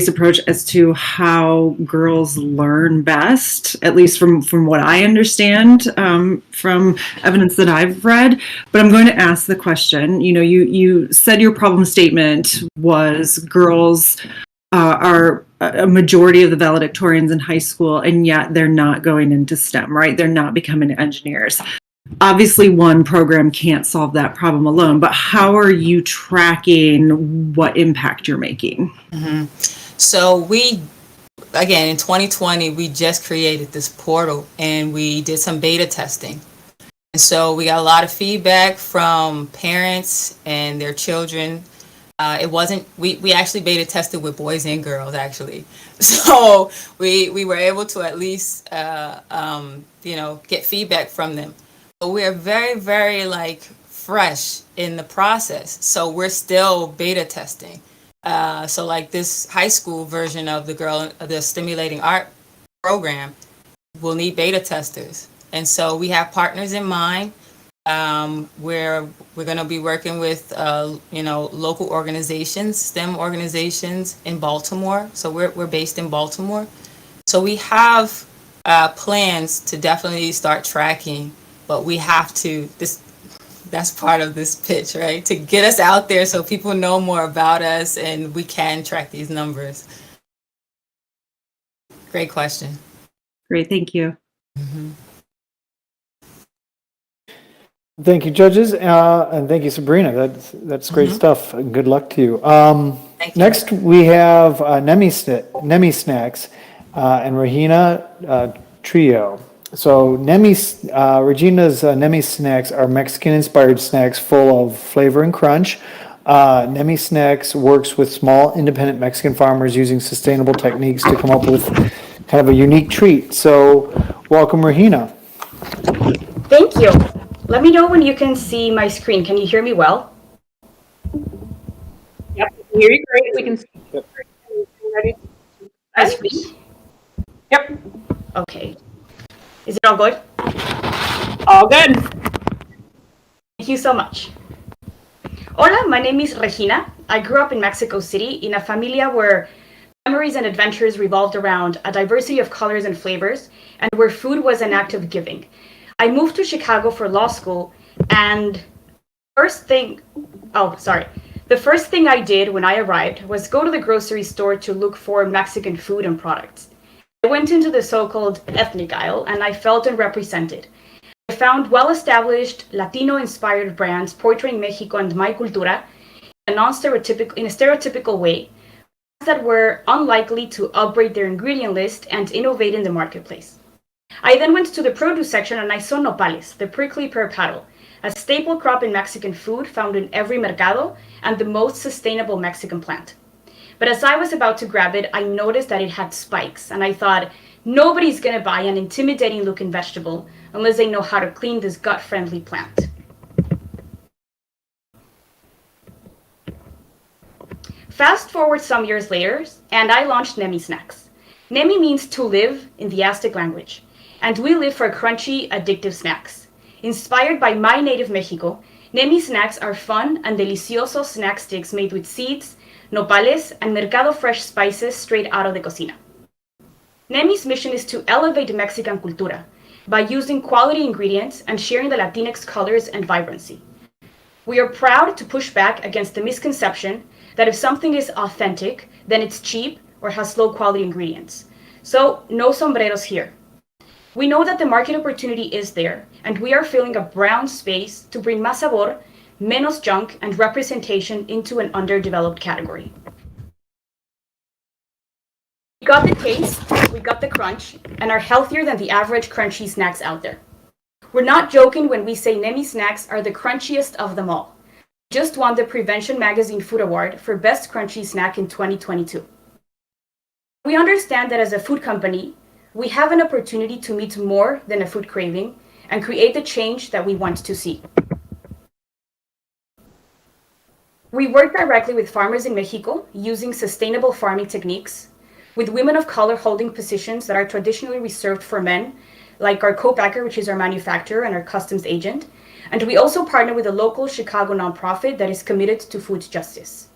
approach as to how girls learn best, at least from what I understand from evidence that I've read. But I'm going to ask the question. You said your problem statement was girls are a majority of the valedictorians in high school, and yet they're not going into STEM, right? They're not becoming engineers. Obviously, one program can't solve that problem alone, but how are you tracking what impact you're making? Mm-hmm. So again, in 2020, we just created this portal and we did some beta testing. And so we got a lot of feedback from parents and their children. We actually beta tested with boys and girls, actually. So we were able to at least, get feedback from them. But we're very, very fresh in the process. So we're still beta testing. So this high school version of the Stimulating Art program will need beta testers. And so we have partners in mind. Where we're going to be working with, local organizations, STEM organizations in Baltimore. So we're based in Baltimore. So we have plans to definitely start tracking, but we have to, that's part of this pitch, right? To get us out there so people know more about us and we can track these numbers. Great question. Great, thank you. Mm-hmm. Thank you, judges, and thank you, Sabrina. That's great stuff. Good luck to you. Thank you. Next, we have Nemi Snacks and Regina Trio. So Regina's Nemi Snacks are Mexican-inspired snacks full of flavor and crunch. Nemi Snacks works with small, independent Mexican farmers using sustainable techniques to come up with kind of a unique treat. So, welcome, Regina. Thank you. Let me know when you can see my screen. Can you hear me well? Yep, we can hear you great. We can see you. Ready? My screen? Yep. Okay. Is it all good? All good. Thank you so much. Hola, my name is Regina. I grew up in Mexico City in a familia where memories and adventures revolved around a diversity of colors and flavors, and where food was an act of giving. I moved to Chicago for law school, and the first thing I did when I arrived was go to the grocery store to look for Mexican food and products. I went into the so-called ethnic aisle, and I felt unrepresented. I found well-established Latino-inspired brands portraying Mexico and my cultura in a stereotypical way, that were unlikely to upgrade their ingredient list and innovate in the marketplace. I then went to the produce section and I saw nopales, the prickly pear paddle, a staple crop in Mexican food found in every mercado and the most sustainable Mexican plant. But as I was about to grab it, I noticed that it had spikes, and I thought, nobody's gonna buy an intimidating looking vegetable unless they know how to clean this gut-friendly plant. Fast forward some years later, and I launched Nemi Snacks. Nemi means to live in the Aztec language, and we live for crunchy, addictive snacks. Inspired by my native Mexico, Nemi Snacks are fun and delicioso snack sticks made with seeds, nopales, and mercado fresh spices straight out of the cocina. Nemi's mission is to elevate Mexican cultura by using quality ingredients and sharing the Latinx colors and vibrancy. We are proud to push back against the misconception that if something is authentic, then it's cheap or has low quality ingredients. So, no sombreros here. We know that the market opportunity is there, and we are filling a brown space to bring más sabor menos junk, and representation into an underdeveloped category. We got the taste, we got the crunch, and are healthier than the average crunchy snacks out there. We're not joking when we say Nemi snacks are the crunchiest of them all. Just won the Prevention Magazine Food Award for Best Crunchy Snack in 2022. We understand that as a food company, we have an opportunity to meet more than a food craving and create the change that we want to see. We work directly with farmers in Mexico using sustainable farming techniques, with women of color holding positions that are traditionally reserved for men, like our co-packer, which is our manufacturer and our customs agent. And we also partner with a local Chicago nonprofit that is committed to food justice.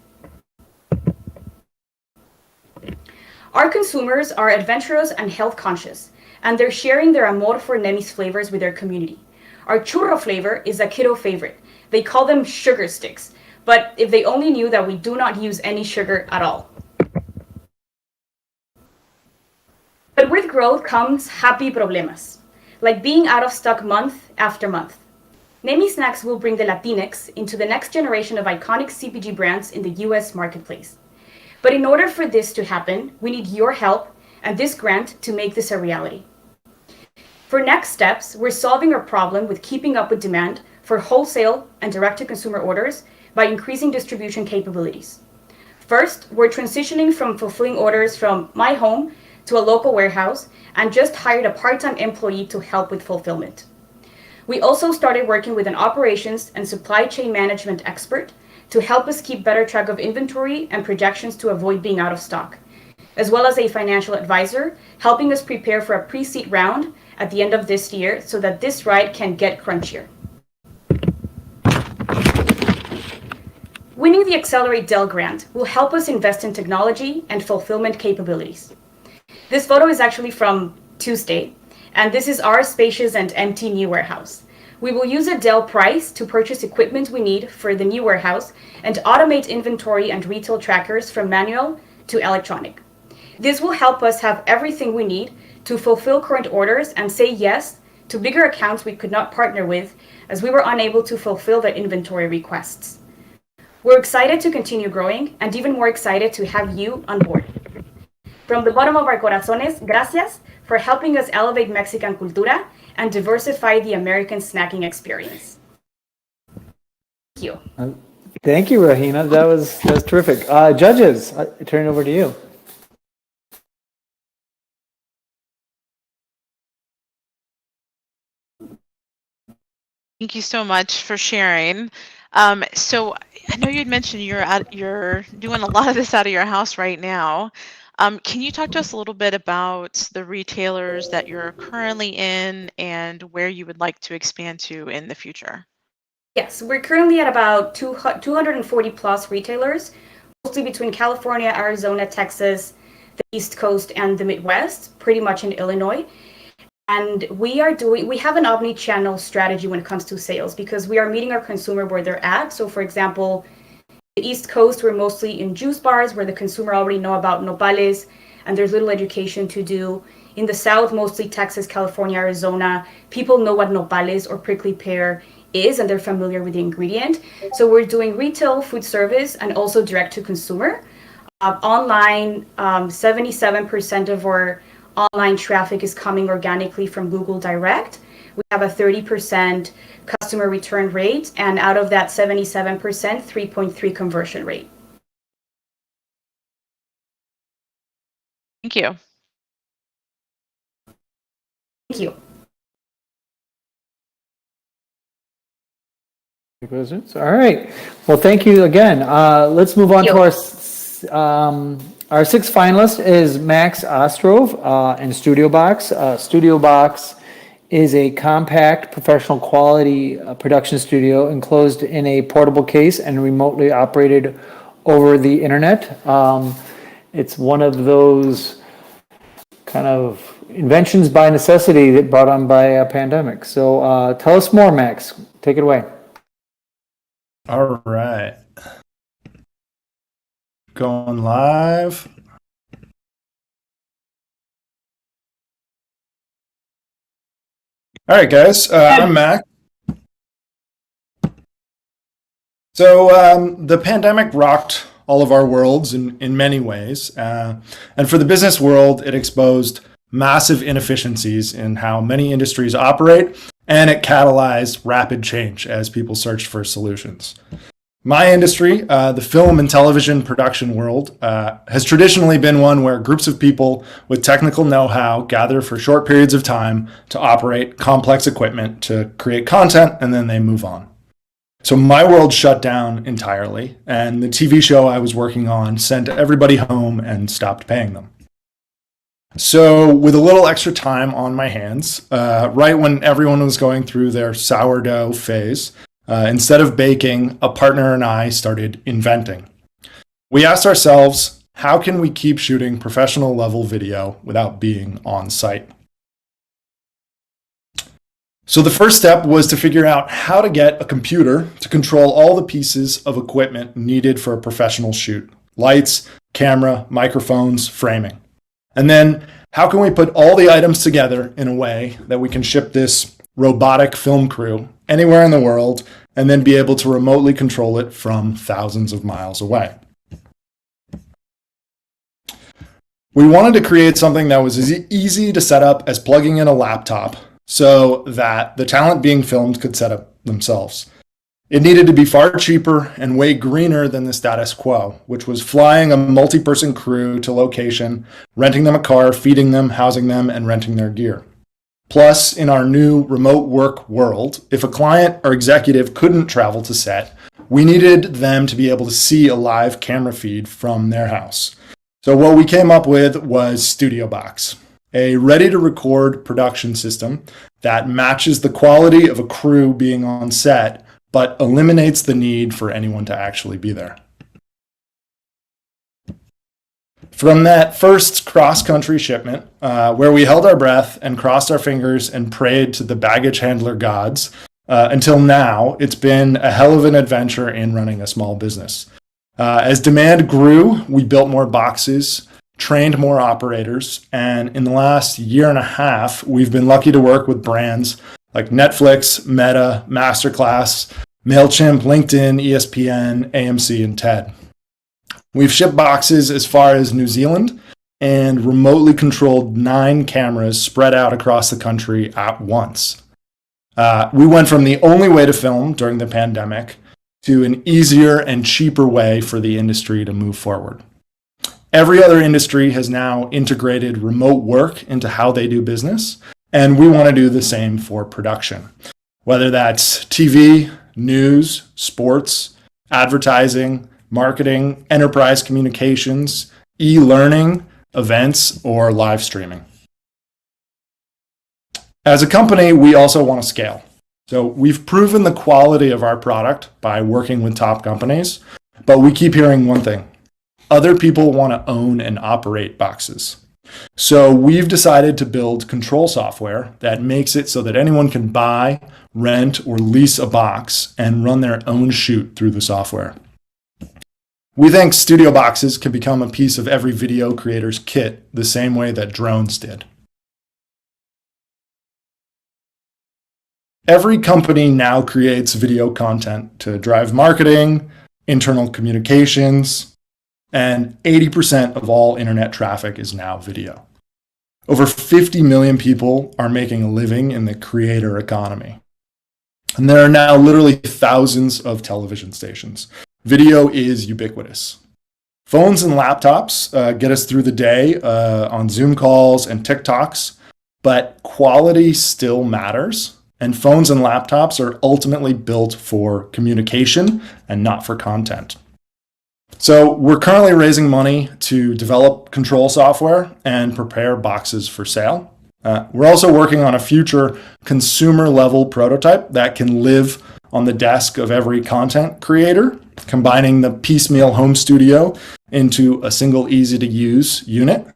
Our consumers are adventurous and health conscious, and they're sharing their amor for Nemi's flavors with their community. Our churro flavor is a kiddo favorite. They call them sugar sticks, but if they only knew that we do not use any sugar at all. But with growth comes happy problemas, like being out of stock month after month. Nemi Snacks will bring the Latinx into the next generation of iconic CPG brands in the US marketplace. But in order for this to happen, we need your help and this grant to make this a reality. For next steps, we're solving our problem with keeping up with demand for wholesale and direct-to-consumer orders by increasing distribution capabilities. First, we're transitioning from fulfilling orders from my home to a local warehouse and just hired a part-time employee to help with fulfillment. We also started working with an operations and supply chain management expert to help us keep better track of inventory and projections to avoid being out of stock, as well as a financial advisor helping us prepare for a pre-seed round at the end of this year so that this ride can get crunchier. Winning the Accelerate Dell grant will help us invest in technology and fulfillment capabilities. This photo is actually from Tuesday, and this is our spacious and empty new warehouse. We will use a Dell price to purchase equipment we need for the new warehouse and automate inventory and retail trackers from manual to electronic. This will help us have everything we need to fulfill current orders and say yes to bigger accounts we could not partner with as we were unable to fulfill their inventory requests. We're excited to continue growing and even more excited to have you on board. From the bottom of our corazones, gracias for helping us elevate Mexican cultura and diversify the American snacking experience. Thank you. Thank you, Rahina. That was terrific. Judges, I turn it over to you. Thank you so much for sharing. So I know you'd mentioned you're doing a lot of this out of your house right now. Can you talk to us a little bit about the retailers that you're currently in and where you would like to expand to in the future? Yes, we're currently at about 240 plus retailers, mostly between California, Arizona, Texas, the East Coast, and the Midwest, pretty much in Illinois. And we have an omni-channel strategy when it comes to sales because we are meeting our consumer where they're at. So for example, the East Coast, we're mostly in juice bars where the consumer already know about nopales and there's little education to do. In the South, mostly Texas, California, Arizona, people know what nopales or prickly pear is and they're familiar with the ingredient. So we're doing retail, food service, and also direct to consumer. Online, 77% of our online traffic is coming organically from Google Direct. We have a 30% customer return rate, and out of that 77%, 3.3 conversion rate. Thank you. Thank you. All right. Well, thank you again. Let's move on to our sixth finalist is Max Ostrov and Studio Box. Studio Box is a compact professional quality production studio enclosed in a portable case and remotely operated over the internet. It's one of those kind of inventions by necessity that brought on by a pandemic. So tell us more, Max. Take it away. All right. Going live. All right, guys. I'm Mac. So the pandemic rocked all of our worlds in many ways. And for the business world, it exposed massive inefficiencies in how many industries operate, and it catalyzed rapid change as people searched for solutions. My industry, the film and television production world, has traditionally been one where groups of people with technical know-how gather for short periods of time to operate complex equipment to create content, and then they move on. So my world shut down entirely, and the TV show I was working on sent everybody home and stopped paying them. So with a little extra time on my hands, right when everyone was going through their sourdough phase, instead of baking, a partner and I started inventing. We asked ourselves, how can we keep shooting professional level video without being on site? So the first step was to figure out how to get a computer to control all the pieces of equipment needed for a professional shoot: lights, camera, microphones, framing. And then how can we put all the items together in a way that we can ship this robotic film crew anywhere in the world and then be able to remotely control it from thousands of miles away? We wanted to create something that was as easy to set up as plugging in a laptop so that the talent being filmed could set up themselves. It needed to be far cheaper and way greener than the status quo, which was flying a multi-person crew to location, renting them a car, feeding them, housing them, and renting their gear. Plus, in our new remote work world, if a client or executive couldn't travel to set, we needed them to be able to see a live camera feed from their house. So what we came up with was Studio Box, a ready-to-record production system that matches the quality of a crew being on set, but eliminates the need for anyone to actually be there. From that first cross-country shipment, where we held our breath and crossed our fingers and prayed to the baggage handler gods, until now, it's been a hell of an adventure in running a small business. As demand grew, we built more boxes, trained more operators, and in the last year and a half, we've been lucky to work with brands like Netflix, Meta, Masterclass, MailChimp, LinkedIn, ESPN, AMC, and TED. We've shipped boxes as far as New Zealand and remotely controlled 9 cameras spread out across the country at once. We went from the only way to film during the pandemic to an easier and cheaper way for the industry to move forward. Every other industry has now integrated remote work into how they do business, and we want to do the same for production. Whether that's TV, news, sports, advertising, marketing, enterprise communications, e-learning, events, or live streaming. As a company, we also want to scale. So we've proven the quality of our product by working with top companies, but we keep hearing one thing: other people want to own and operate boxes. So we've decided to build control software that makes it so that anyone can buy, rent, or lease a box and run their own shoot through the software. We think studio boxes can become a piece of every video creator's kit the same way that drones did. Every company now creates video content to drive marketing, internal communications, and 80% of all internet traffic is now video. Over 50 million people are making a living in the creator economy. And there are now literally thousands of television stations. Video is ubiquitous. Phones and laptops get us through the day on Zoom calls and TikToks, but quality still matters. And phones and laptops are ultimately built for communication and not for content. So we're currently raising money to develop control software and prepare boxes for sale. We're also working on a future consumer level prototype that can live on the desk of every content creator, combining the piecemeal home studio into a single easy to use unit.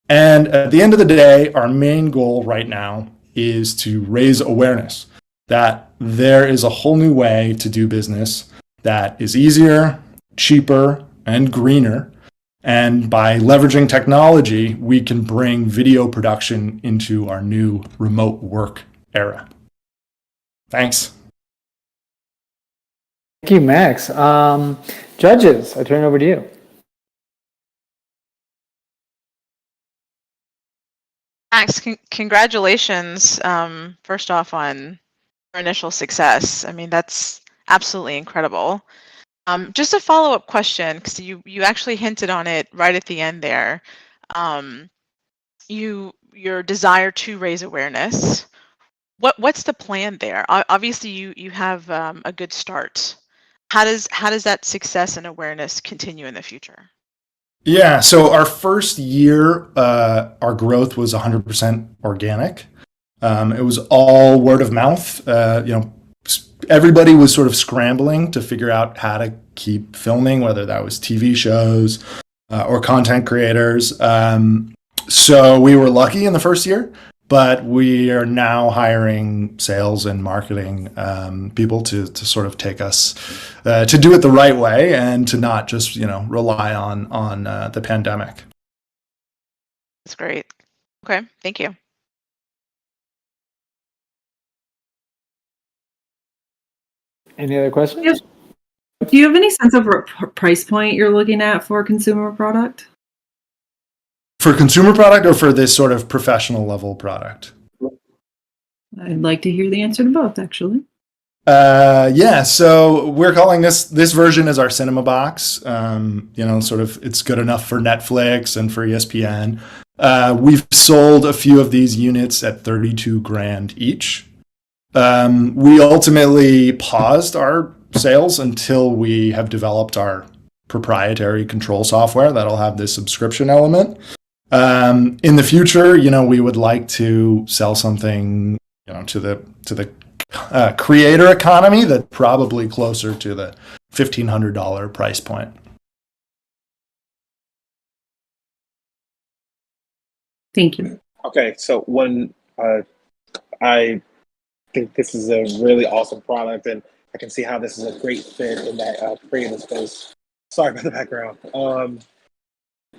And at the end of the day, our main goal right now is to raise awareness that there is a whole new way to do business that is easier, cheaper, and greener. And by leveraging technology, we can bring video production into our new remote work era. Thanks. Thank you, Max. Judges, I turn it over to you. Max, congratulations, first off, on your initial success. I mean, that's absolutely incredible. Just a follow-up question, because you actually hinted on it right at the end there. Your desire to raise awareness. What's the plan there? Obviously, you have a good start. How does that success and awareness continue in the future? Yeah, so our first year, our growth was 100% organic. It was all word of mouth. Everybody was sort of scrambling to figure out how to keep filming, whether that was TV shows or content creators. So we were lucky in the first year, but we are now hiring sales and marketing people to sort of take us to do it the right way and to not just rely on the pandemic. That's great. Okay, thank you. Any other questions? Do you have any sense of what price point you're looking at for a consumer product? For consumer product or for this sort of professional level product? I'd like to hear the answer to both, actually. Yeah, so we're calling this version as our cinema box. Sort of it's good enough for Netflix and for ESPN. We've sold a few of these units at $32,000 each. We ultimately paused our sales until we have developed our proprietary control software that'll have this subscription element. In the future, we would like to sell something, to the creator economy that's probably closer to the $1,500 price point. Thank you. Okay, so I think this is a really awesome product, and I can see how this is a great fit in that creative space. Sorry about the background.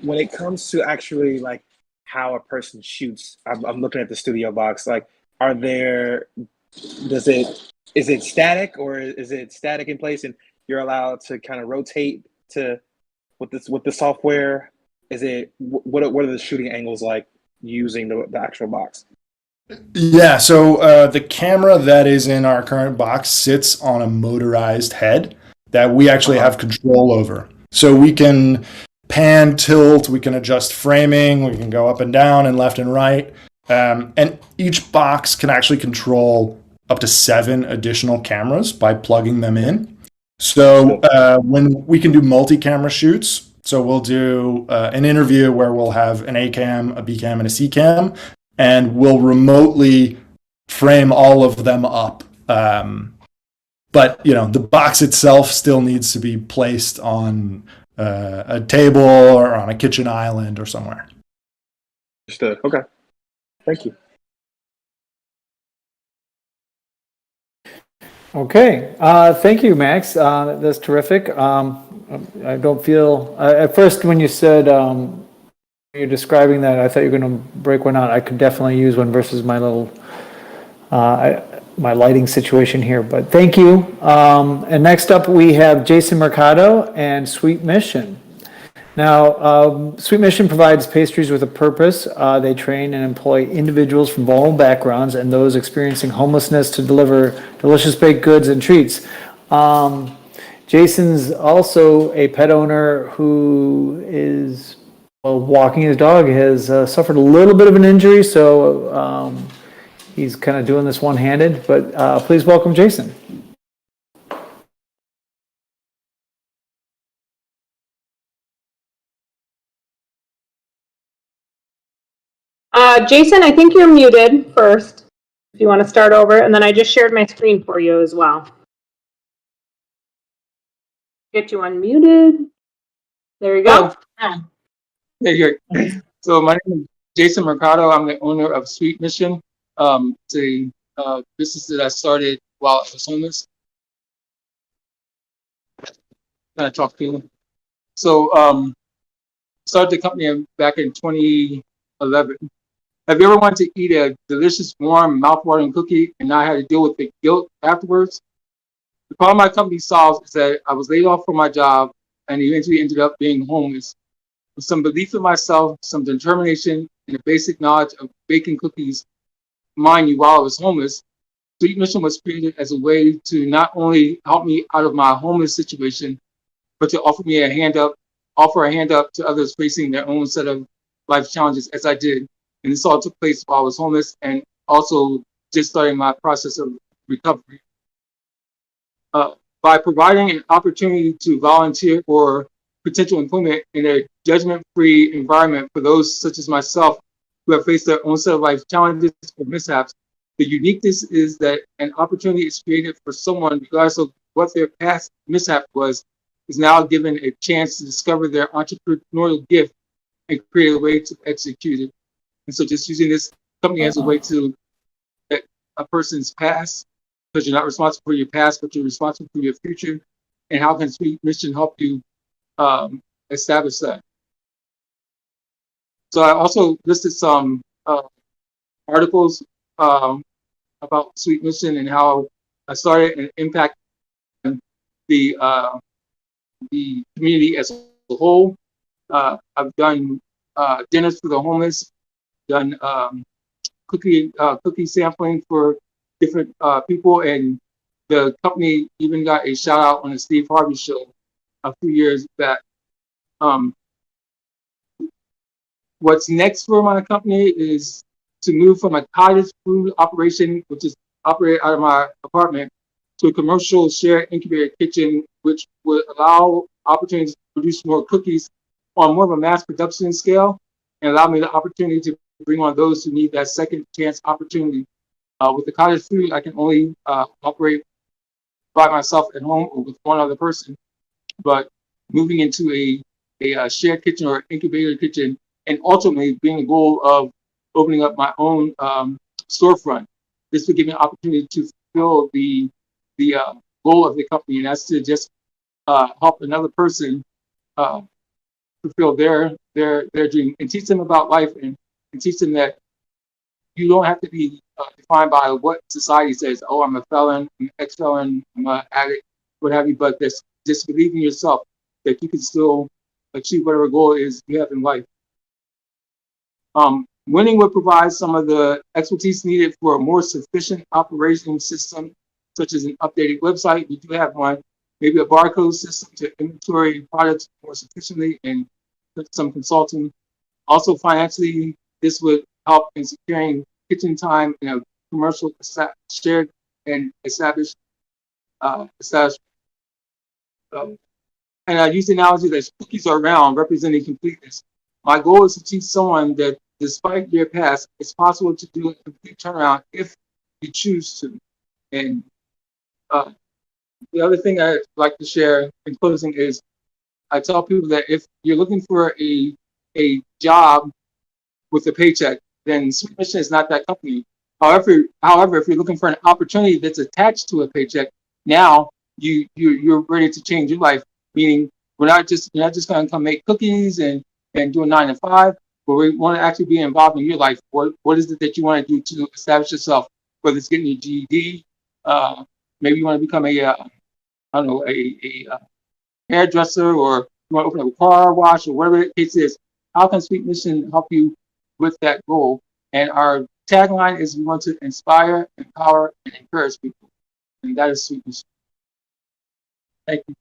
When it comes to actually like how a person shoots, I'm looking at the studio box. Like, is it static or is it static in place, and you're allowed to kind of rotate with the software? What are the shooting angles like using the actual box? Yeah, so the camera that is in our current box sits on a motorized head that we actually have control over. So we can pan, tilt, we can adjust framing, we can go up and down and left and right. And each box can actually control up to 7 additional cameras by plugging them in. So when we can do multi-camera shoots, so we'll do an interview where we'll have an A cam, a B cam, and a C cam, and we'll remotely frame all of them up. But the box itself still needs to be placed on a table or on a kitchen island or somewhere. Understood. Okay. Thank you. Okay. Thank you, Max. That's terrific. I don't feel at first when you said you're describing that, I thought you were going to break one out. I could definitely use one versus my little my lighting situation here, but thank you. And next up we have Jason Mercado and Sweet Mission. Now, Sweet Mission provides pastries with a purpose. They train and employ individuals from vulnerable backgrounds and those experiencing homelessness to deliver delicious baked goods and treats. Jason's also a pet owner who is walking his dog, has suffered a little bit of an injury, so he's kind of doing this one-handed, but please welcome Jason. Jason, I think you're muted first, if you want to start over, and then I just shared my screen for you as well. Get you unmuted. There you go. There you go. So my name is Jason Mercado. I'm the owner of Sweet Mission. It's a business that I started while I was homeless. Kind of talk to you. So started the company back in 2011. Have you ever wanted to eat a delicious, warm, mouth-watering cookie and not had to deal with the guilt afterwards? The problem my company solves is that I was laid off from my job and eventually ended up being homeless. With some belief in myself, some determination, and a basic knowledge of baking cookies, mind you, while I was homeless, Sweet Mission was created as a way to not only help me out of my homeless situation, but to offer a hand up to others facing their own set of life challenges, as I did. And this all took place while I was homeless and also just starting my process of recovery. By providing an opportunity to volunteer for potential employment in a judgment-free environment for those such as myself who have faced their own set of life challenges or mishaps, the uniqueness is that an opportunity is created for someone, regardless of what their past mishap was, is now given a chance to discover their entrepreneurial gift and create a way to execute it. And so just using this company as a way to get a person's past, because you're not responsible for your past, but you're responsible for your future. And how can Sweet Mission help you establish that? So I also listed some articles about Sweet Mission and how I started and impact the community as a whole. I've done dinners for the homeless, done cookie sampling for different people, and the company even got a shout out on the Steve Harvey show a few years back. What's next for my company is to move from a cottage food operation, which is operated out of my apartment, to a commercial shared incubator kitchen, which would allow opportunities to produce more cookies on more of a mass production scale and allow me the opportunity to bring on those who need that second chance opportunity. With the cottage food, I can only operate by myself at home or with one other person, but moving into a shared kitchen or incubator kitchen, and ultimately being the goal of opening up my own storefront. This would give me an opportunity to fulfill the goal of the company, and that's to just help another person fulfill their dream and teach them about life and teach them that you don't have to be defined by what society says. Oh, I'm a felon, I'm an ex-felon, I'm an addict, what have you. But just believe in yourself that you can still achieve whatever goal it is you have in life. Winning would provide some of the expertise needed for a more sufficient operating system, such as an updated website. We do have one, maybe a barcode system to inventory products more sufficiently, and some consulting. Also financially, this would help in securing kitchen time in a commercial shared and established establishment. And I use the analogy that cookies are round, representing completeness. My goal is to teach someone that despite your past, it's possible to do a complete turnaround if you choose to. And the other thing I'd like to share in closing is I tell people that if you're looking for a job with a paycheck, then Sweet Mission is not that company. However, if you're looking for an opportunity that's attached to a paycheck, now you're ready to change your life. Meaning, you're not just going to come make cookies and do a 9 to 5, but we want to actually be involved in your life. What is it that you want to do to establish yourself? Whether it's getting your GED, maybe you want to become a hairdresser, or you want to open up a car wash, or whatever the case is. How can Sweet Mission help you with that goal? And our tagline is we want to inspire, empower, and encourage people. And that is Sweet Mission. Thank you.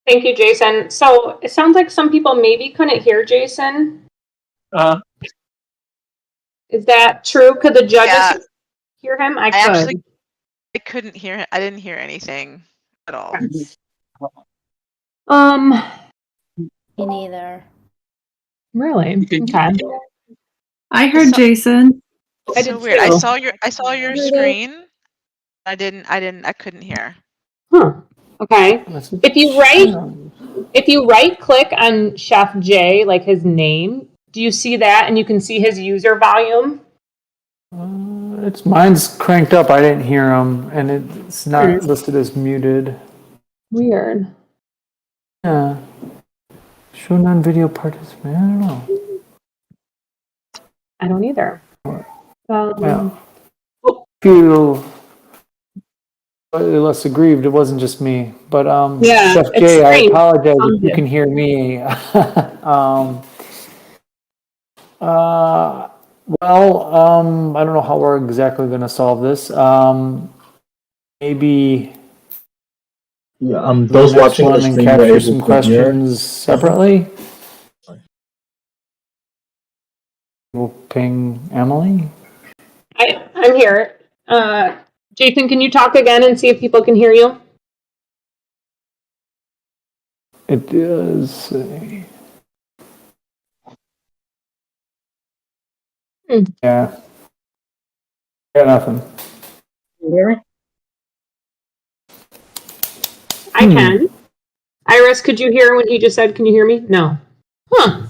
Thank you, Jason. So it sounds like some people maybe couldn't hear Jason. Is that true? Could the judges hear him? I couldn't hear him. I didn't hear anything at all. Me neither. Really? Okay. I heard Jason. It's so weird. I saw your screen. I couldn't hear. Huh. Okay. If you right click on Chef J, like his name, do you see that and you can see his user volume? Mine's cranked up. I didn't hear him, and it's not listed as muted. Weird. Yeah. Show non-video participant. I don't know. I don't either. Yeah. Feel slightly less aggrieved. It wasn't just me, but Yeah, Chef it's Jay, I strange. apologize if you can hear me. I don't know how we're exactly going to solve this. Maybe those the next watching on the one and stream were capture able some to hear. questions separately. We'll ping Emily. I'm here. Jason, can you talk again and see if people can hear you? It is. Yeah. Got nothing. Can you hear me? I can. Iris, could you hear when he just said, can you hear me? No. Huh.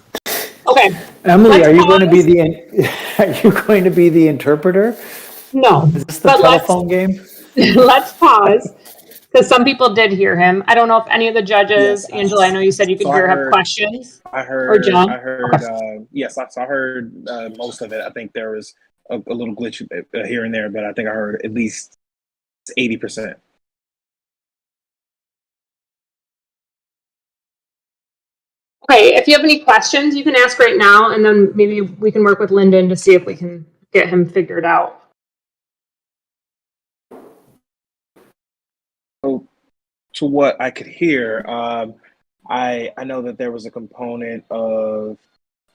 Okay. Emily, are you going to be the interpreter? No. Is this the telephone game? Let's pause. Because some people did hear him. I don't know if any of the judges, Angela, I know you said you could hear, have questions. I heard. Or John? I heard. Yes, I heard most of it. I think there was a little glitch here and there, but I think I heard at least 80%. Okay, if you have any questions, you can ask right now, and then maybe we can work with Lyndon to see if we can get him figured out. So, to what I could hear, I know that there was a component of,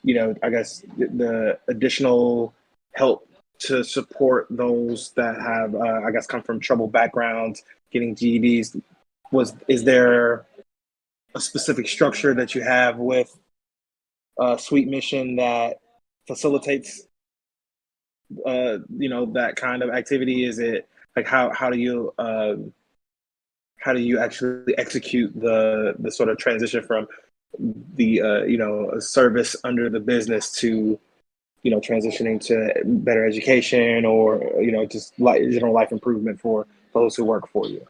I guess the additional help to support those that have, I guess, come from troubled backgrounds, getting GEDs. Is there a specific structure that you have with Sweet Mission that facilitates, that kind of activity? Is it like how do you actually execute the sort of transition from the a service under the business to transitioning to better education or just general life improvement for those who work for you?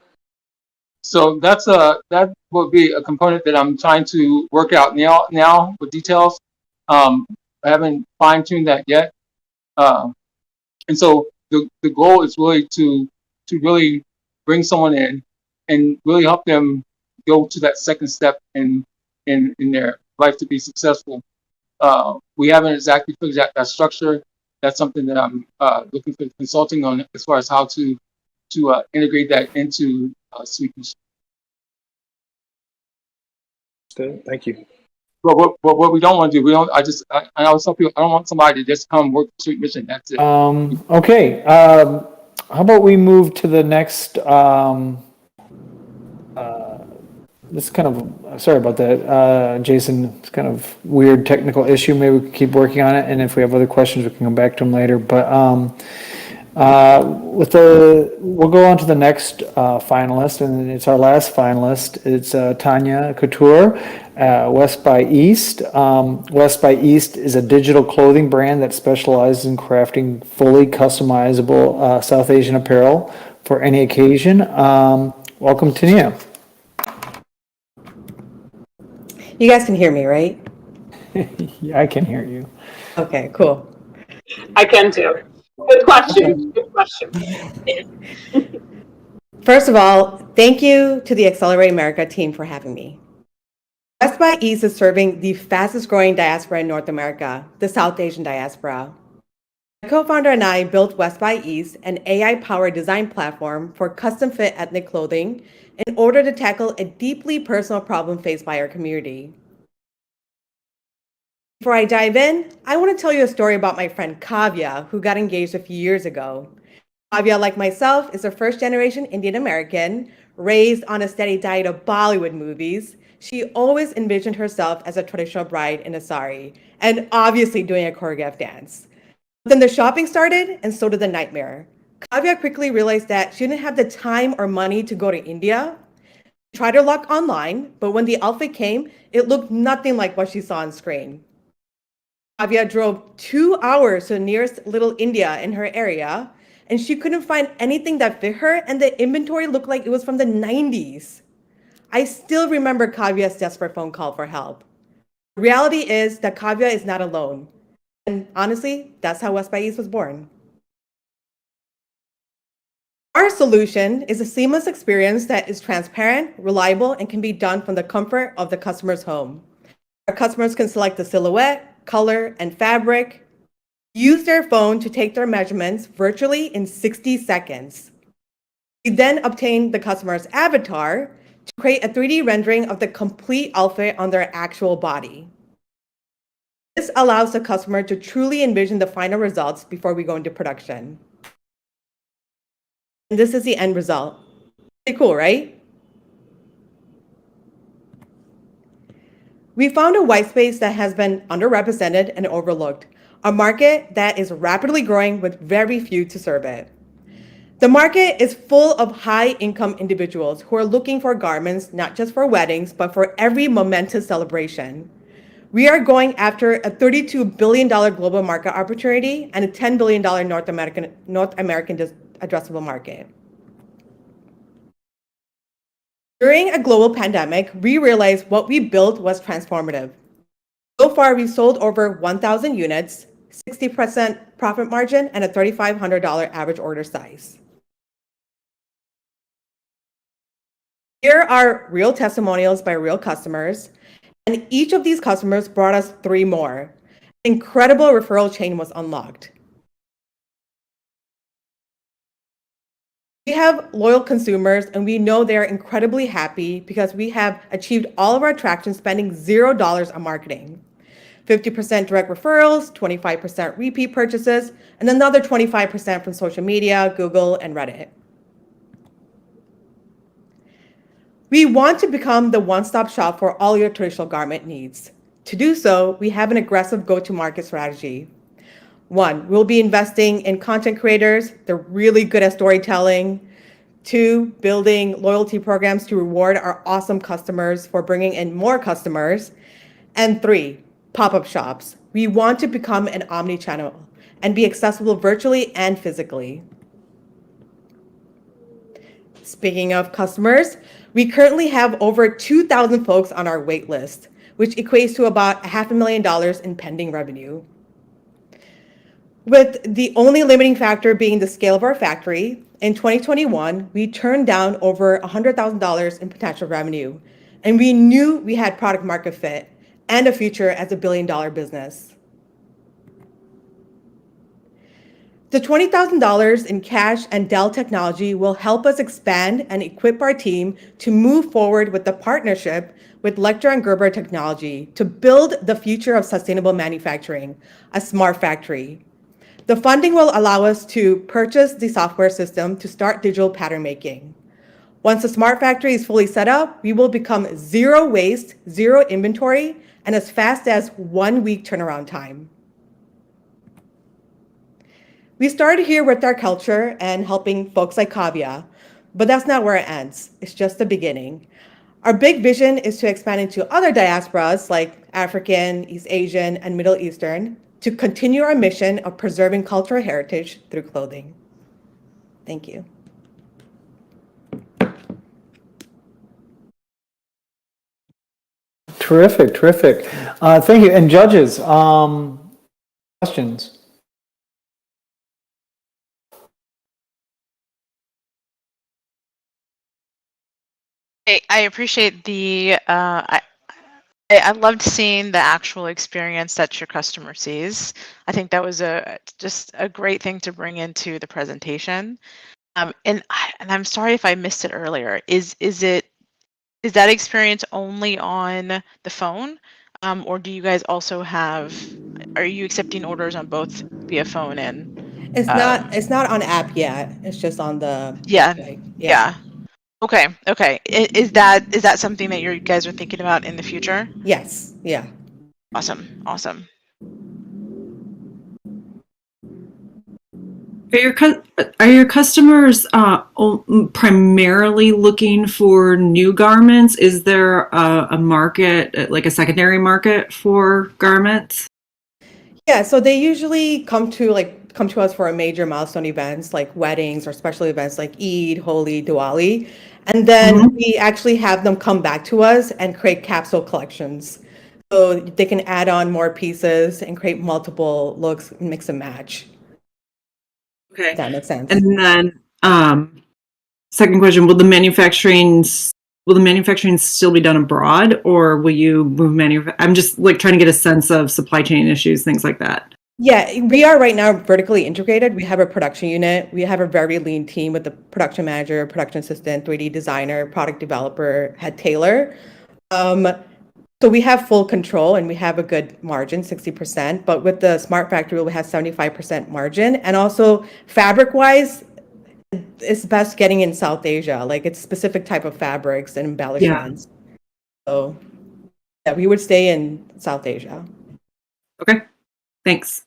So that will be a component that I'm trying to work out now with details. I haven't fine-tuned that yet. And so the goal is really to really bring someone in and really help them go to that second step in their life to be successful. We haven't exactly figured out that structure. That's something that I'm looking for consulting on as far as how to integrate that into Sweet Mission. Good, thank you. But what we don't want to do, I always tell people, I don't want somebody to just come work for Sweet Mission. That's it. Okay. How about we move to the next? This is kind of, sorry about that, Jason. It's kind of weird technical issue. Maybe we can keep working on it, and if we have other questions, we can come back to them later. But we'll go on to the next finalist, and it's our last finalist. It's Tanya Couture, West by East. West by East is a digital clothing brand that specializes in crafting fully customizable South Asian apparel for any occasion. Welcome, Tanya. You guys can hear me, right? Yeah, I can hear you. Okay, cool. I can too. Good question. Good question. First of all, thank you to the Accelerate America team for having me. West by East is serving the fastest growing diaspora in North America, the South Asian diaspora. My co-founder and I built West by East, an AI-powered design platform for custom-fit ethnic clothing in order to tackle a deeply personal problem faced by our community. Before I dive in, I want to tell you a story about my friend Kavya, who got engaged a few years ago. Kavya, like myself, is a first-generation Indian American, raised on a steady diet of Bollywood movies. She always envisioned herself as a traditional bride in a sari, and obviously doing a choreographed dance. Then the shopping started, and so did the nightmare. Kavya quickly realized that she didn't have the time or money to go to India. She tried her luck online, but when the outfit came, it looked nothing like what she saw on screen. Kavya drove 2 hours to the nearest Little India in her area, and she couldn't find anything that fit her, and the inventory looked like it was from the 90s. I still remember Kavya's desperate phone call for help. The reality is that Kavya is not alone. And honestly, that's how West by East was born. Our solution is a seamless experience that is transparent, reliable, and can be done from the comfort of the customer's home. Our customers can select the silhouette, color, and fabric, use their phone to take their measurements virtually in 60 seconds. We then obtain the customer's avatar to create a 3D rendering of the complete outfit on their actual body. This allows the customer to truly envision the final results before we go into production. And this is the end result. Pretty cool, right? We found a white space that has been underrepresented and overlooked, a market that is rapidly growing with very few to serve it. The market is full of high-income individuals who are looking for garments not just for weddings, but for every momentous celebration. We are going after a $32 billion global market opportunity and a $10 billion North American addressable market. During a global pandemic, we realized what we built was transformative. So far, we've sold over 1,000 units, 60% profit margin, and a $3,500 average order size. Here are real testimonials by real customers, and each of these customers brought us 3 more. An incredible referral chain was unlocked. We have loyal consumers, and we know they're incredibly happy because we have achieved all of our traction spending $0 on marketing. 50% direct referrals, 25% repeat purchases, and another 25% from social media, Google, and Reddit. We want to become the one-stop shop for all your traditional garment needs. To do so, we have an aggressive go-to-market strategy. 1, we'll be investing in content creators. They're really good at storytelling. 2, building loyalty programs to reward our awesome customers for bringing in more customers. And 3, pop-up shops. We want to become an omni-channel and be accessible virtually and physically. Speaking of customers, we currently have over 2,000 folks on our wait list, which equates to about $500,000 in pending revenue. With the only limiting factor being the scale of our factory, in 2021, we turned down over $100,000 in potential revenue, and we knew we had product market fit and a future as a billion-dollar business. The $20,000 in cash and Dell technology will help us expand and equip our team to move forward with the partnership with Lecter & Gerber Technology to build the future of sustainable manufacturing, a smart factory. The funding will allow us to purchase the software system to start digital pattern making. Once the smart factory is fully set up, we will become zero waste, zero inventory, and as fast as 1 week turnaround time. We started here with our culture and helping folks like Kavya, but that's not where it ends. It's just the beginning. Our big vision is to expand into other diasporas like African, East Asian, and Middle Eastern to continue our mission of preserving cultural heritage through clothing. Thank you. Terrific, terrific. Thank you. And judges, questions? I appreciate the I loved seeing the actual experience that your customer sees. I think that was just a great thing to bring into the presentation. And I'm sorry if I missed it earlier. Is that experience only on the phone, or do you guys also are you accepting orders on both via phone and? It's not on app yet. It's just on the website. Yeah. Okay. Is that something that you guys are thinking about in the future? Yes. Yeah. Awesome. Are your customers primarily looking for new garments? Is there a market, like a secondary market for garments? Yeah, so they usually come to us for a major milestone events like weddings or special events like Eid, Holi, Diwali. And then we actually have them come back to us and create capsule collections. So they can add on more pieces and create multiple looks, mix and match. Okay. If that makes sense. And then, second question, will the manufacturing still be done abroad, or will you move I'm just like trying to get a sense of supply chain issues, things like that. Yeah, we are right now vertically integrated. We have a production unit. We have a very lean team with the production manager, production assistant, 3D designer, product developer, head tailor. So we have full control and we have a good margin, 60%. But with the Smart Factory, we have 75% margin. And also fabric-wise, it's best getting in South Asia. Like it's specific type of fabrics and embellishments. So yeah, we would stay in South Asia. Okay, thanks.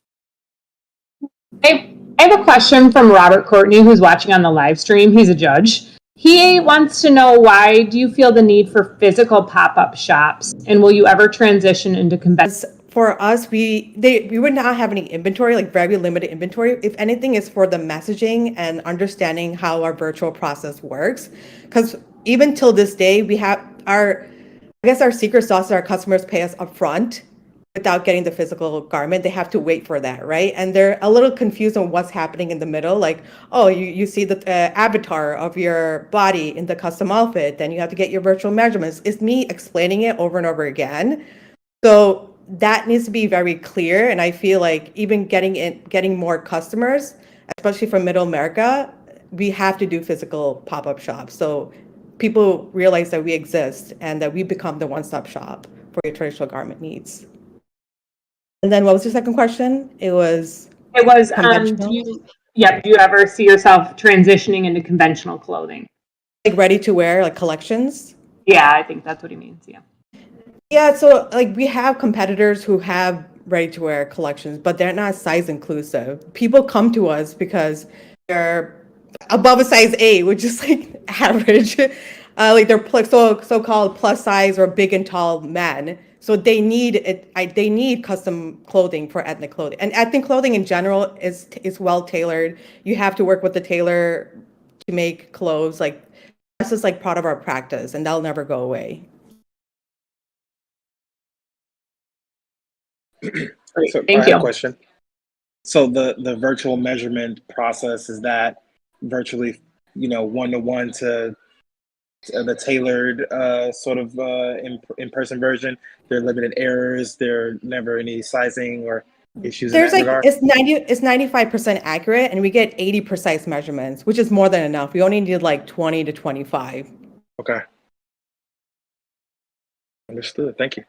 I have a question from Robert Courtney, who's watching on the live stream. He's a judge. He wants to know, why do you feel the need for physical pop-up shops, and will you ever transition into conventional? For us, we would not have any inventory, like very limited inventory. If anything, is for the messaging and understanding how our virtual process works. Because even till this day, we have our secret sauce is our customers pay us upfront without getting the physical garment. They have to wait for that, right? And they're a little confused on what's happening in the middle. Like, oh, you see the avatar of your body in the custom outfit, then you have to get your virtual measurements. It's me explaining it over and over again. So that needs to be very clear. And I feel like even getting more customers, especially from Middle America, we have to do physical pop-up shops. So people realize that we exist and that we become the one-stop shop for your traditional garment needs. And then what was your second question? It was do you ever see yourself transitioning into conventional clothing? Like ready to wear, like collections? Yeah, I think that's what he means, yeah. Yeah, so like we have competitors who have ready to wear collections, but they're not size inclusive. People come to us because they're above a size 8, which is like average. Like they're so-called plus size or big and tall men. So they need it. They need custom clothing for ethnic clothing, and ethnic clothing in general is well tailored. You have to work with the tailor to make clothes. Like this is like part of our practice, and that'll never go away. So Thank I have you. a question. So the virtual measurement process, is that virtually, one-to-one to the tailored sort of in-person version? There are limited errors. There are never any sizing or issues in that regard? It's 95% accurate, and we get 80 precise measurements, which is more than enough. We only need like 20 to 25. Okay. Understood. Thank you.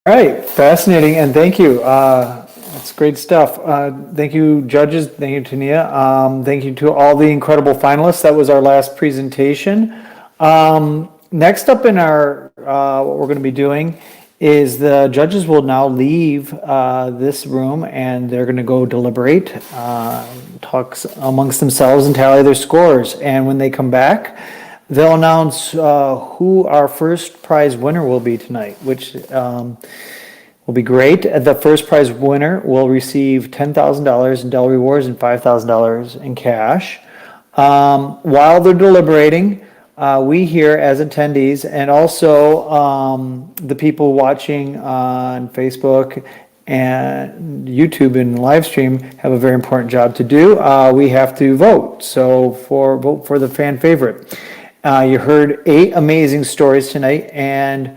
All right, fascinating, and thank you. That's great stuff. Thank you, judges. Thank you, Tania. Thank you to all the incredible finalists. That was our last presentation. Next up in our what we're going to be doing is the judges will now leave this room, and they're going to go deliberate, talk amongst themselves, and tally their scores. And when they come back, they'll announce who our first prize winner will be tonight, which will be great. The first prize winner will receive $10,000 in Dell Rewards and $5,000 in cash. While they're deliberating, we here as attendees, and also the people watching on Facebook and YouTube and live stream, have a very important job to do. We have to vote. So vote for the fan favorite. You heard 8 amazing stories tonight, and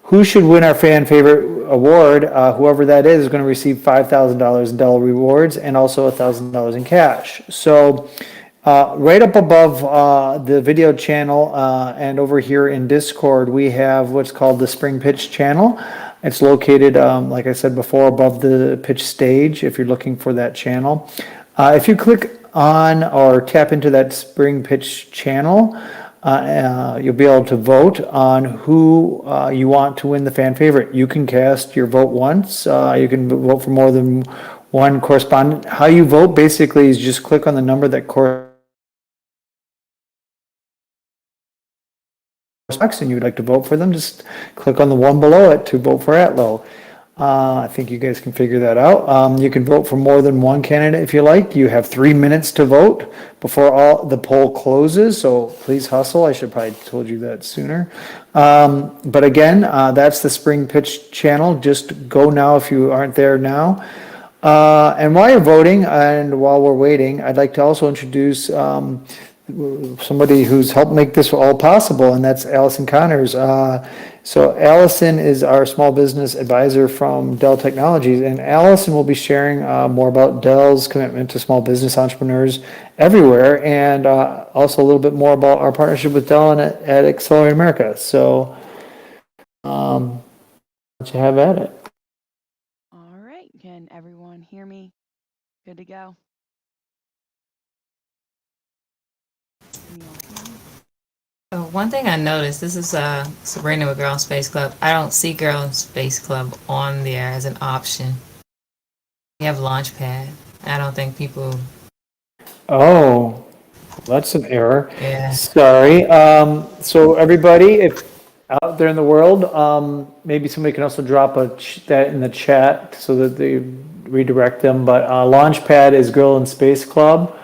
who should win our fan favorite award? Whoever that is going to receive $5,000 in Dell Rewards and also $1,000 in cash. So right up above the video channel and over here in Discord, we have what's called the Spring Pitch channel. It's located, like I said before, above the pitch stage if you're looking for that channel. If you click on or tap into that Spring Pitch channel, you'll be able to vote on who you want to win the fan favorite. You can cast your vote once. You can vote for more than one correspondent. How you vote basically is just click on the number that corresponds and you'd like to vote for them. Just click on the one below it to vote for Atlo. I think you guys can figure that out. You can vote for more than one candidate if you like. You have 3 minutes to vote before the poll closes, so please hustle. I should probably told you that sooner. But again, that's the Spring Pitch channel. Just go now if you aren't there now. And while you're voting and while we're waiting, I'd like to also introduce somebody who's helped make this all possible, and that's Allison Connors. So Allison is our small business advisor from Dell Technologies, and Allison will be sharing more about Dell's commitment to small business entrepreneurs everywhere, and also a little bit more about our partnership with Dell and at Accelerate America. So let you have at it. All right, can everyone hear me? Good to go. So one thing I noticed, this is Sabrina with Girl in Space Club. I don't see Girl in Space Club on there as an option. We have Launchpad. I don't think people. Oh, that's an error. Yeah. Sorry. So everybody, if out there in the world, maybe somebody can also drop that in the chat so that they redirect them. But Launchpad is Girl in Space Club.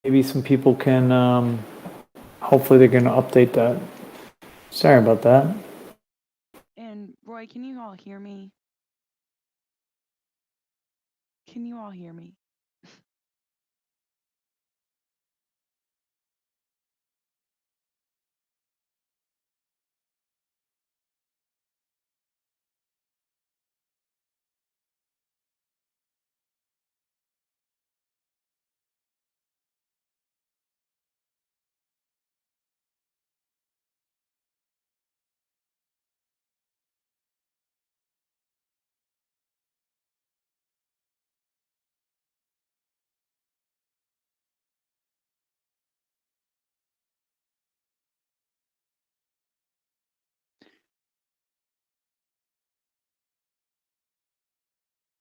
Maybe some people can, hopefully they're going to update that. Sorry about that. And Roy, can you all hear me? Can you all hear me?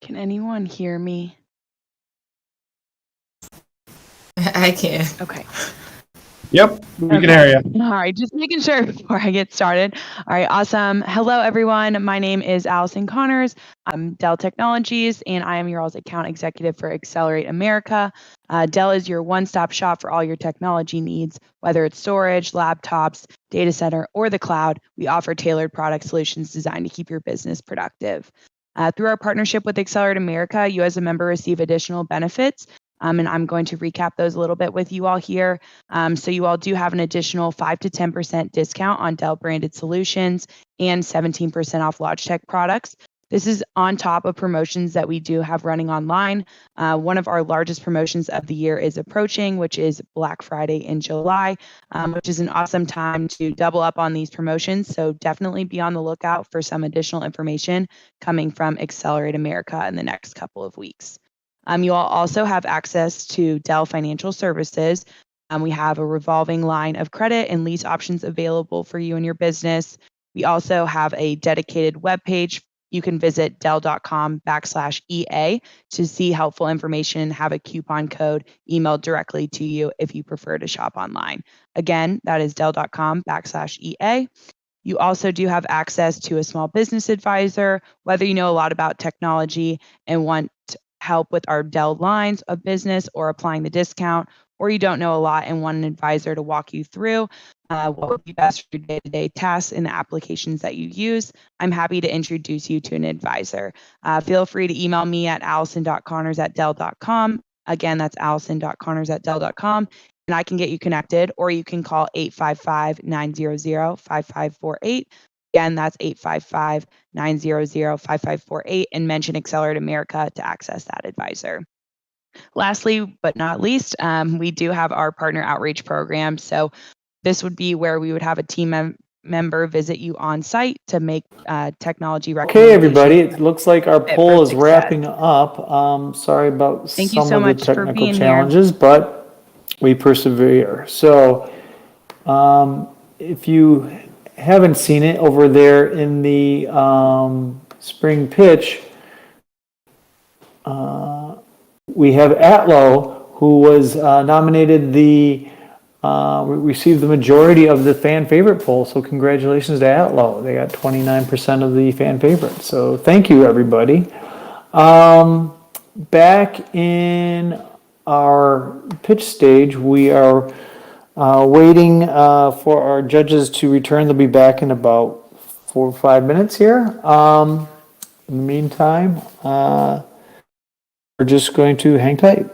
Can anyone hear me? I can. Okay. Yep, we can hear you. All right, just making sure before I get started. All right, awesome. Hello, everyone. My name is Allison Connors. I'm Dell Technologies, and I am your all's account executive for Accelerate America. Dell is your one-stop shop for all your technology needs, whether it's storage, laptops, data center, or the cloud. We offer tailored product solutions designed to keep your business productive. Through our partnership with Accelerate America, you as a member receive additional benefits. And I'm going to recap those a little bit with you all here. So you all do have an additional 5 to 10% discount on Dell branded solutions and 17% off Logitech products. This is on top of promotions that we do have running online. One of our largest promotions of the year is approaching, which is Black Friday in July, which is an awesome time to double up on these promotions. So definitely be on the lookout for some additional information coming from Accelerate America in the next couple of weeks. You all also have access to Dell Financial Services. We have a revolving line of credit and lease options available for you and your business. We also have a dedicated webpage. You can visit dell.com/EA to see helpful information and have a coupon code emailed directly to you if you prefer to shop online. Again, that is dell.com/EA. You also do have access to a small business advisor, whether you know a lot about technology and want help with our Dell lines of business or applying the discount, or you don't know a lot and want an advisor to walk you through what would be best for your day-to-day tasks and the applications that you use. I'm happy to introduce you to an advisor. Feel free to email me at allison.connors@dell.com. Again, that's allison.connors@dell.com. And I can get you connected, or you can call 855-900-5548. Again, that's 855-900-5548 and mention Accelerate America to access that advisor. Lastly, but not least, we do have our partner outreach program. So this would be where we would have a team member visit you on site to make technology recommendations. Okay, everybody, it looks like our poll is wrapping up. Sorry about Thank you some so of the much for technical being challenges, but we persevere. So if you haven't seen it over there in the spring pitch, we have Atlo, who was nominated the we received the majority of the fan favorite poll, so congratulations to Atlo. They got 29% of the fan favorites, so thank you, everybody. Back in our pitch stage, we are waiting for our judges to return. They'll be back in about 4 or 5 minutes here. In the meantime, we're just going to hang tight.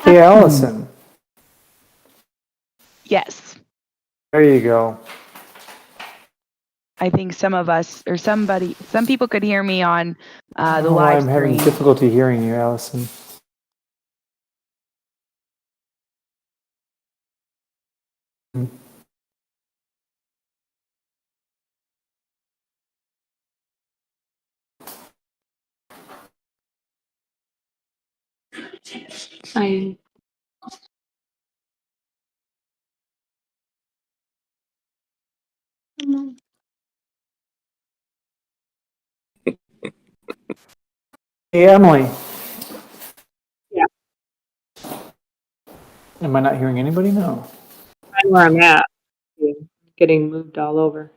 Hey, Allison. Yes. There you go. I think some people could hear me on the Oh, live I'm having stream. difficulty hearing you, Allison. I Hey, Emily. Yeah. Am I not hearing anybody? No. I'm where I'm at. Getting moved all over.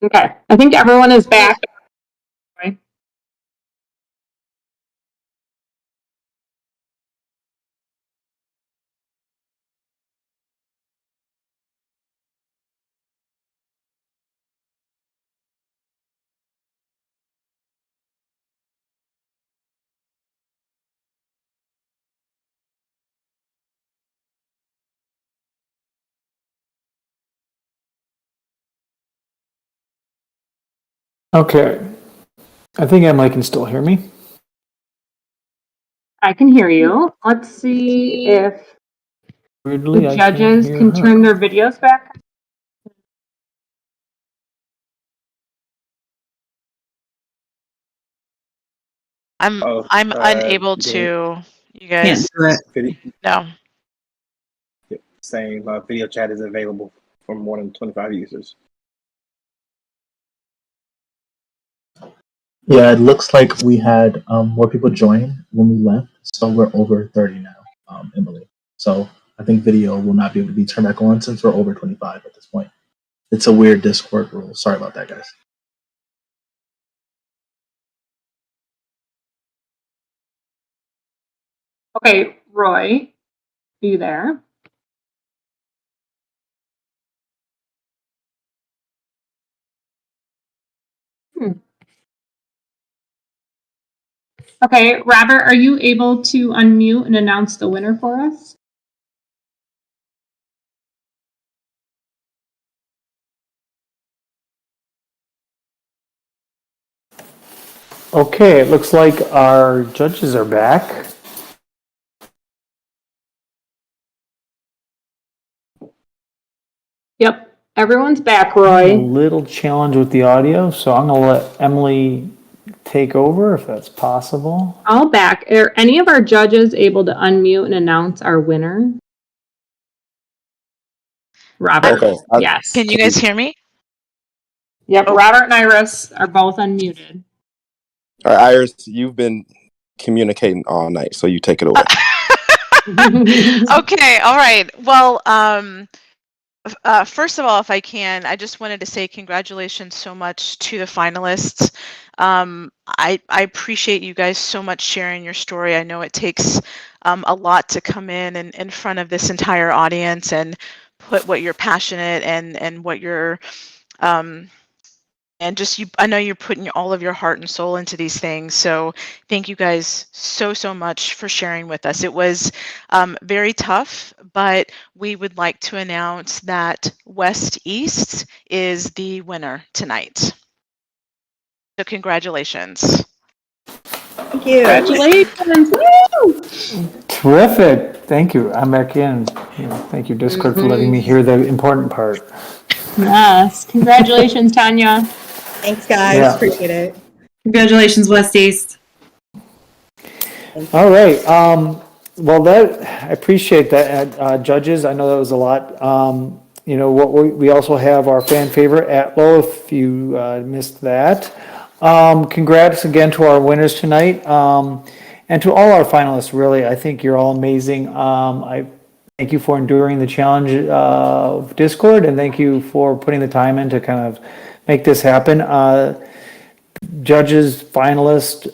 Okay, I think everyone is back. Right? Okay. I think Emily can still hear me. I can hear you. Let's see if Weirdly, the I can't judges hear can her. turn their videos back. I'm unable to. You Can't guys. do it. No. Saying video chat is available for more than 25 users. Yeah, it looks like we had more people join when we left, so we're over 30 now, Emily. So I think video will not be able to be turned back on since we're over 25 at this point. It's a weird Discord rule. Sorry about that, guys. Okay, Roy, are you there? Okay, Robert, are you able to unmute and announce the winner for us? Okay, it looks like our judges are back. Yep, everyone's back, A Roy. little challenge with the audio, so I'm going to let Emily take over if that's possible. All back. Are any of our judges able to unmute and announce our winner? Robert. Okay. Yes. Can you guys hear me? Yep, Robert and Iris are both unmuted. All right, Iris, you've been communicating all night, so you take it away. Okay, all right. Well, first of all, if I can, I just wanted to say congratulations so much to the finalists. I appreciate you guys so much sharing your story. I know it takes a lot to come in front of this entire audience and put what you're passionate and what you're and just I know you're putting all of your heart and soul into these things. So thank you guys so much for sharing with us. It was very tough, but we would like to announce that West East is the winner tonight. So congratulations. Thank you. Congratulations. Woo! Terrific. Thank you. I'm back in. Thank you, Discord, for letting me hear the important part. Yes. Congratulations, Tanya. Thanks, guys. Yeah. Appreciate it. Congratulations, West East. All right. Well, I appreciate that, judges. I know that was a lot. What we also have our fan favorite, Atlo, if you missed that. Congrats again to our winners tonight. And to all our finalists, really, I think you're all amazing. I thank you for enduring the challenge of Discord, and thank you for putting the time in to kind of make this happen. Judges, finalists,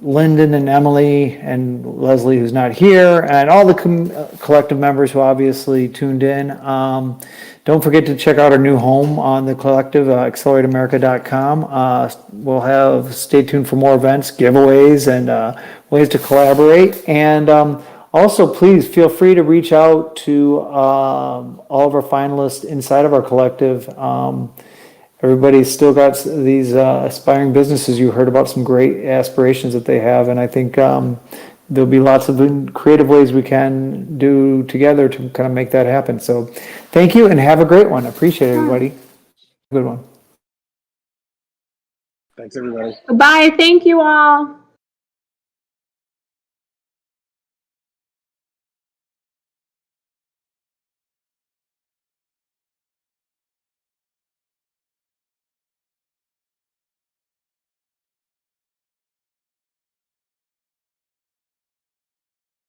Lyndon and Emily and Leslie, who's not here, and all the collective members who obviously tuned in. Don't forget to check out our new home on the collective, accelerateamerica.com. Stay tuned for more events, giveaways, and ways to collaborate. And also, please feel free to reach out to all of our finalists inside of our collective. Everybody's still got these aspiring businesses. You heard about some great aspirations that they have, and I think there'll be lots of creative ways we can do together to kind of make that happen. So thank you and have a great one. Appreciate it, everybody. Good one. Thanks, everybody. Goodbye. Thank you all.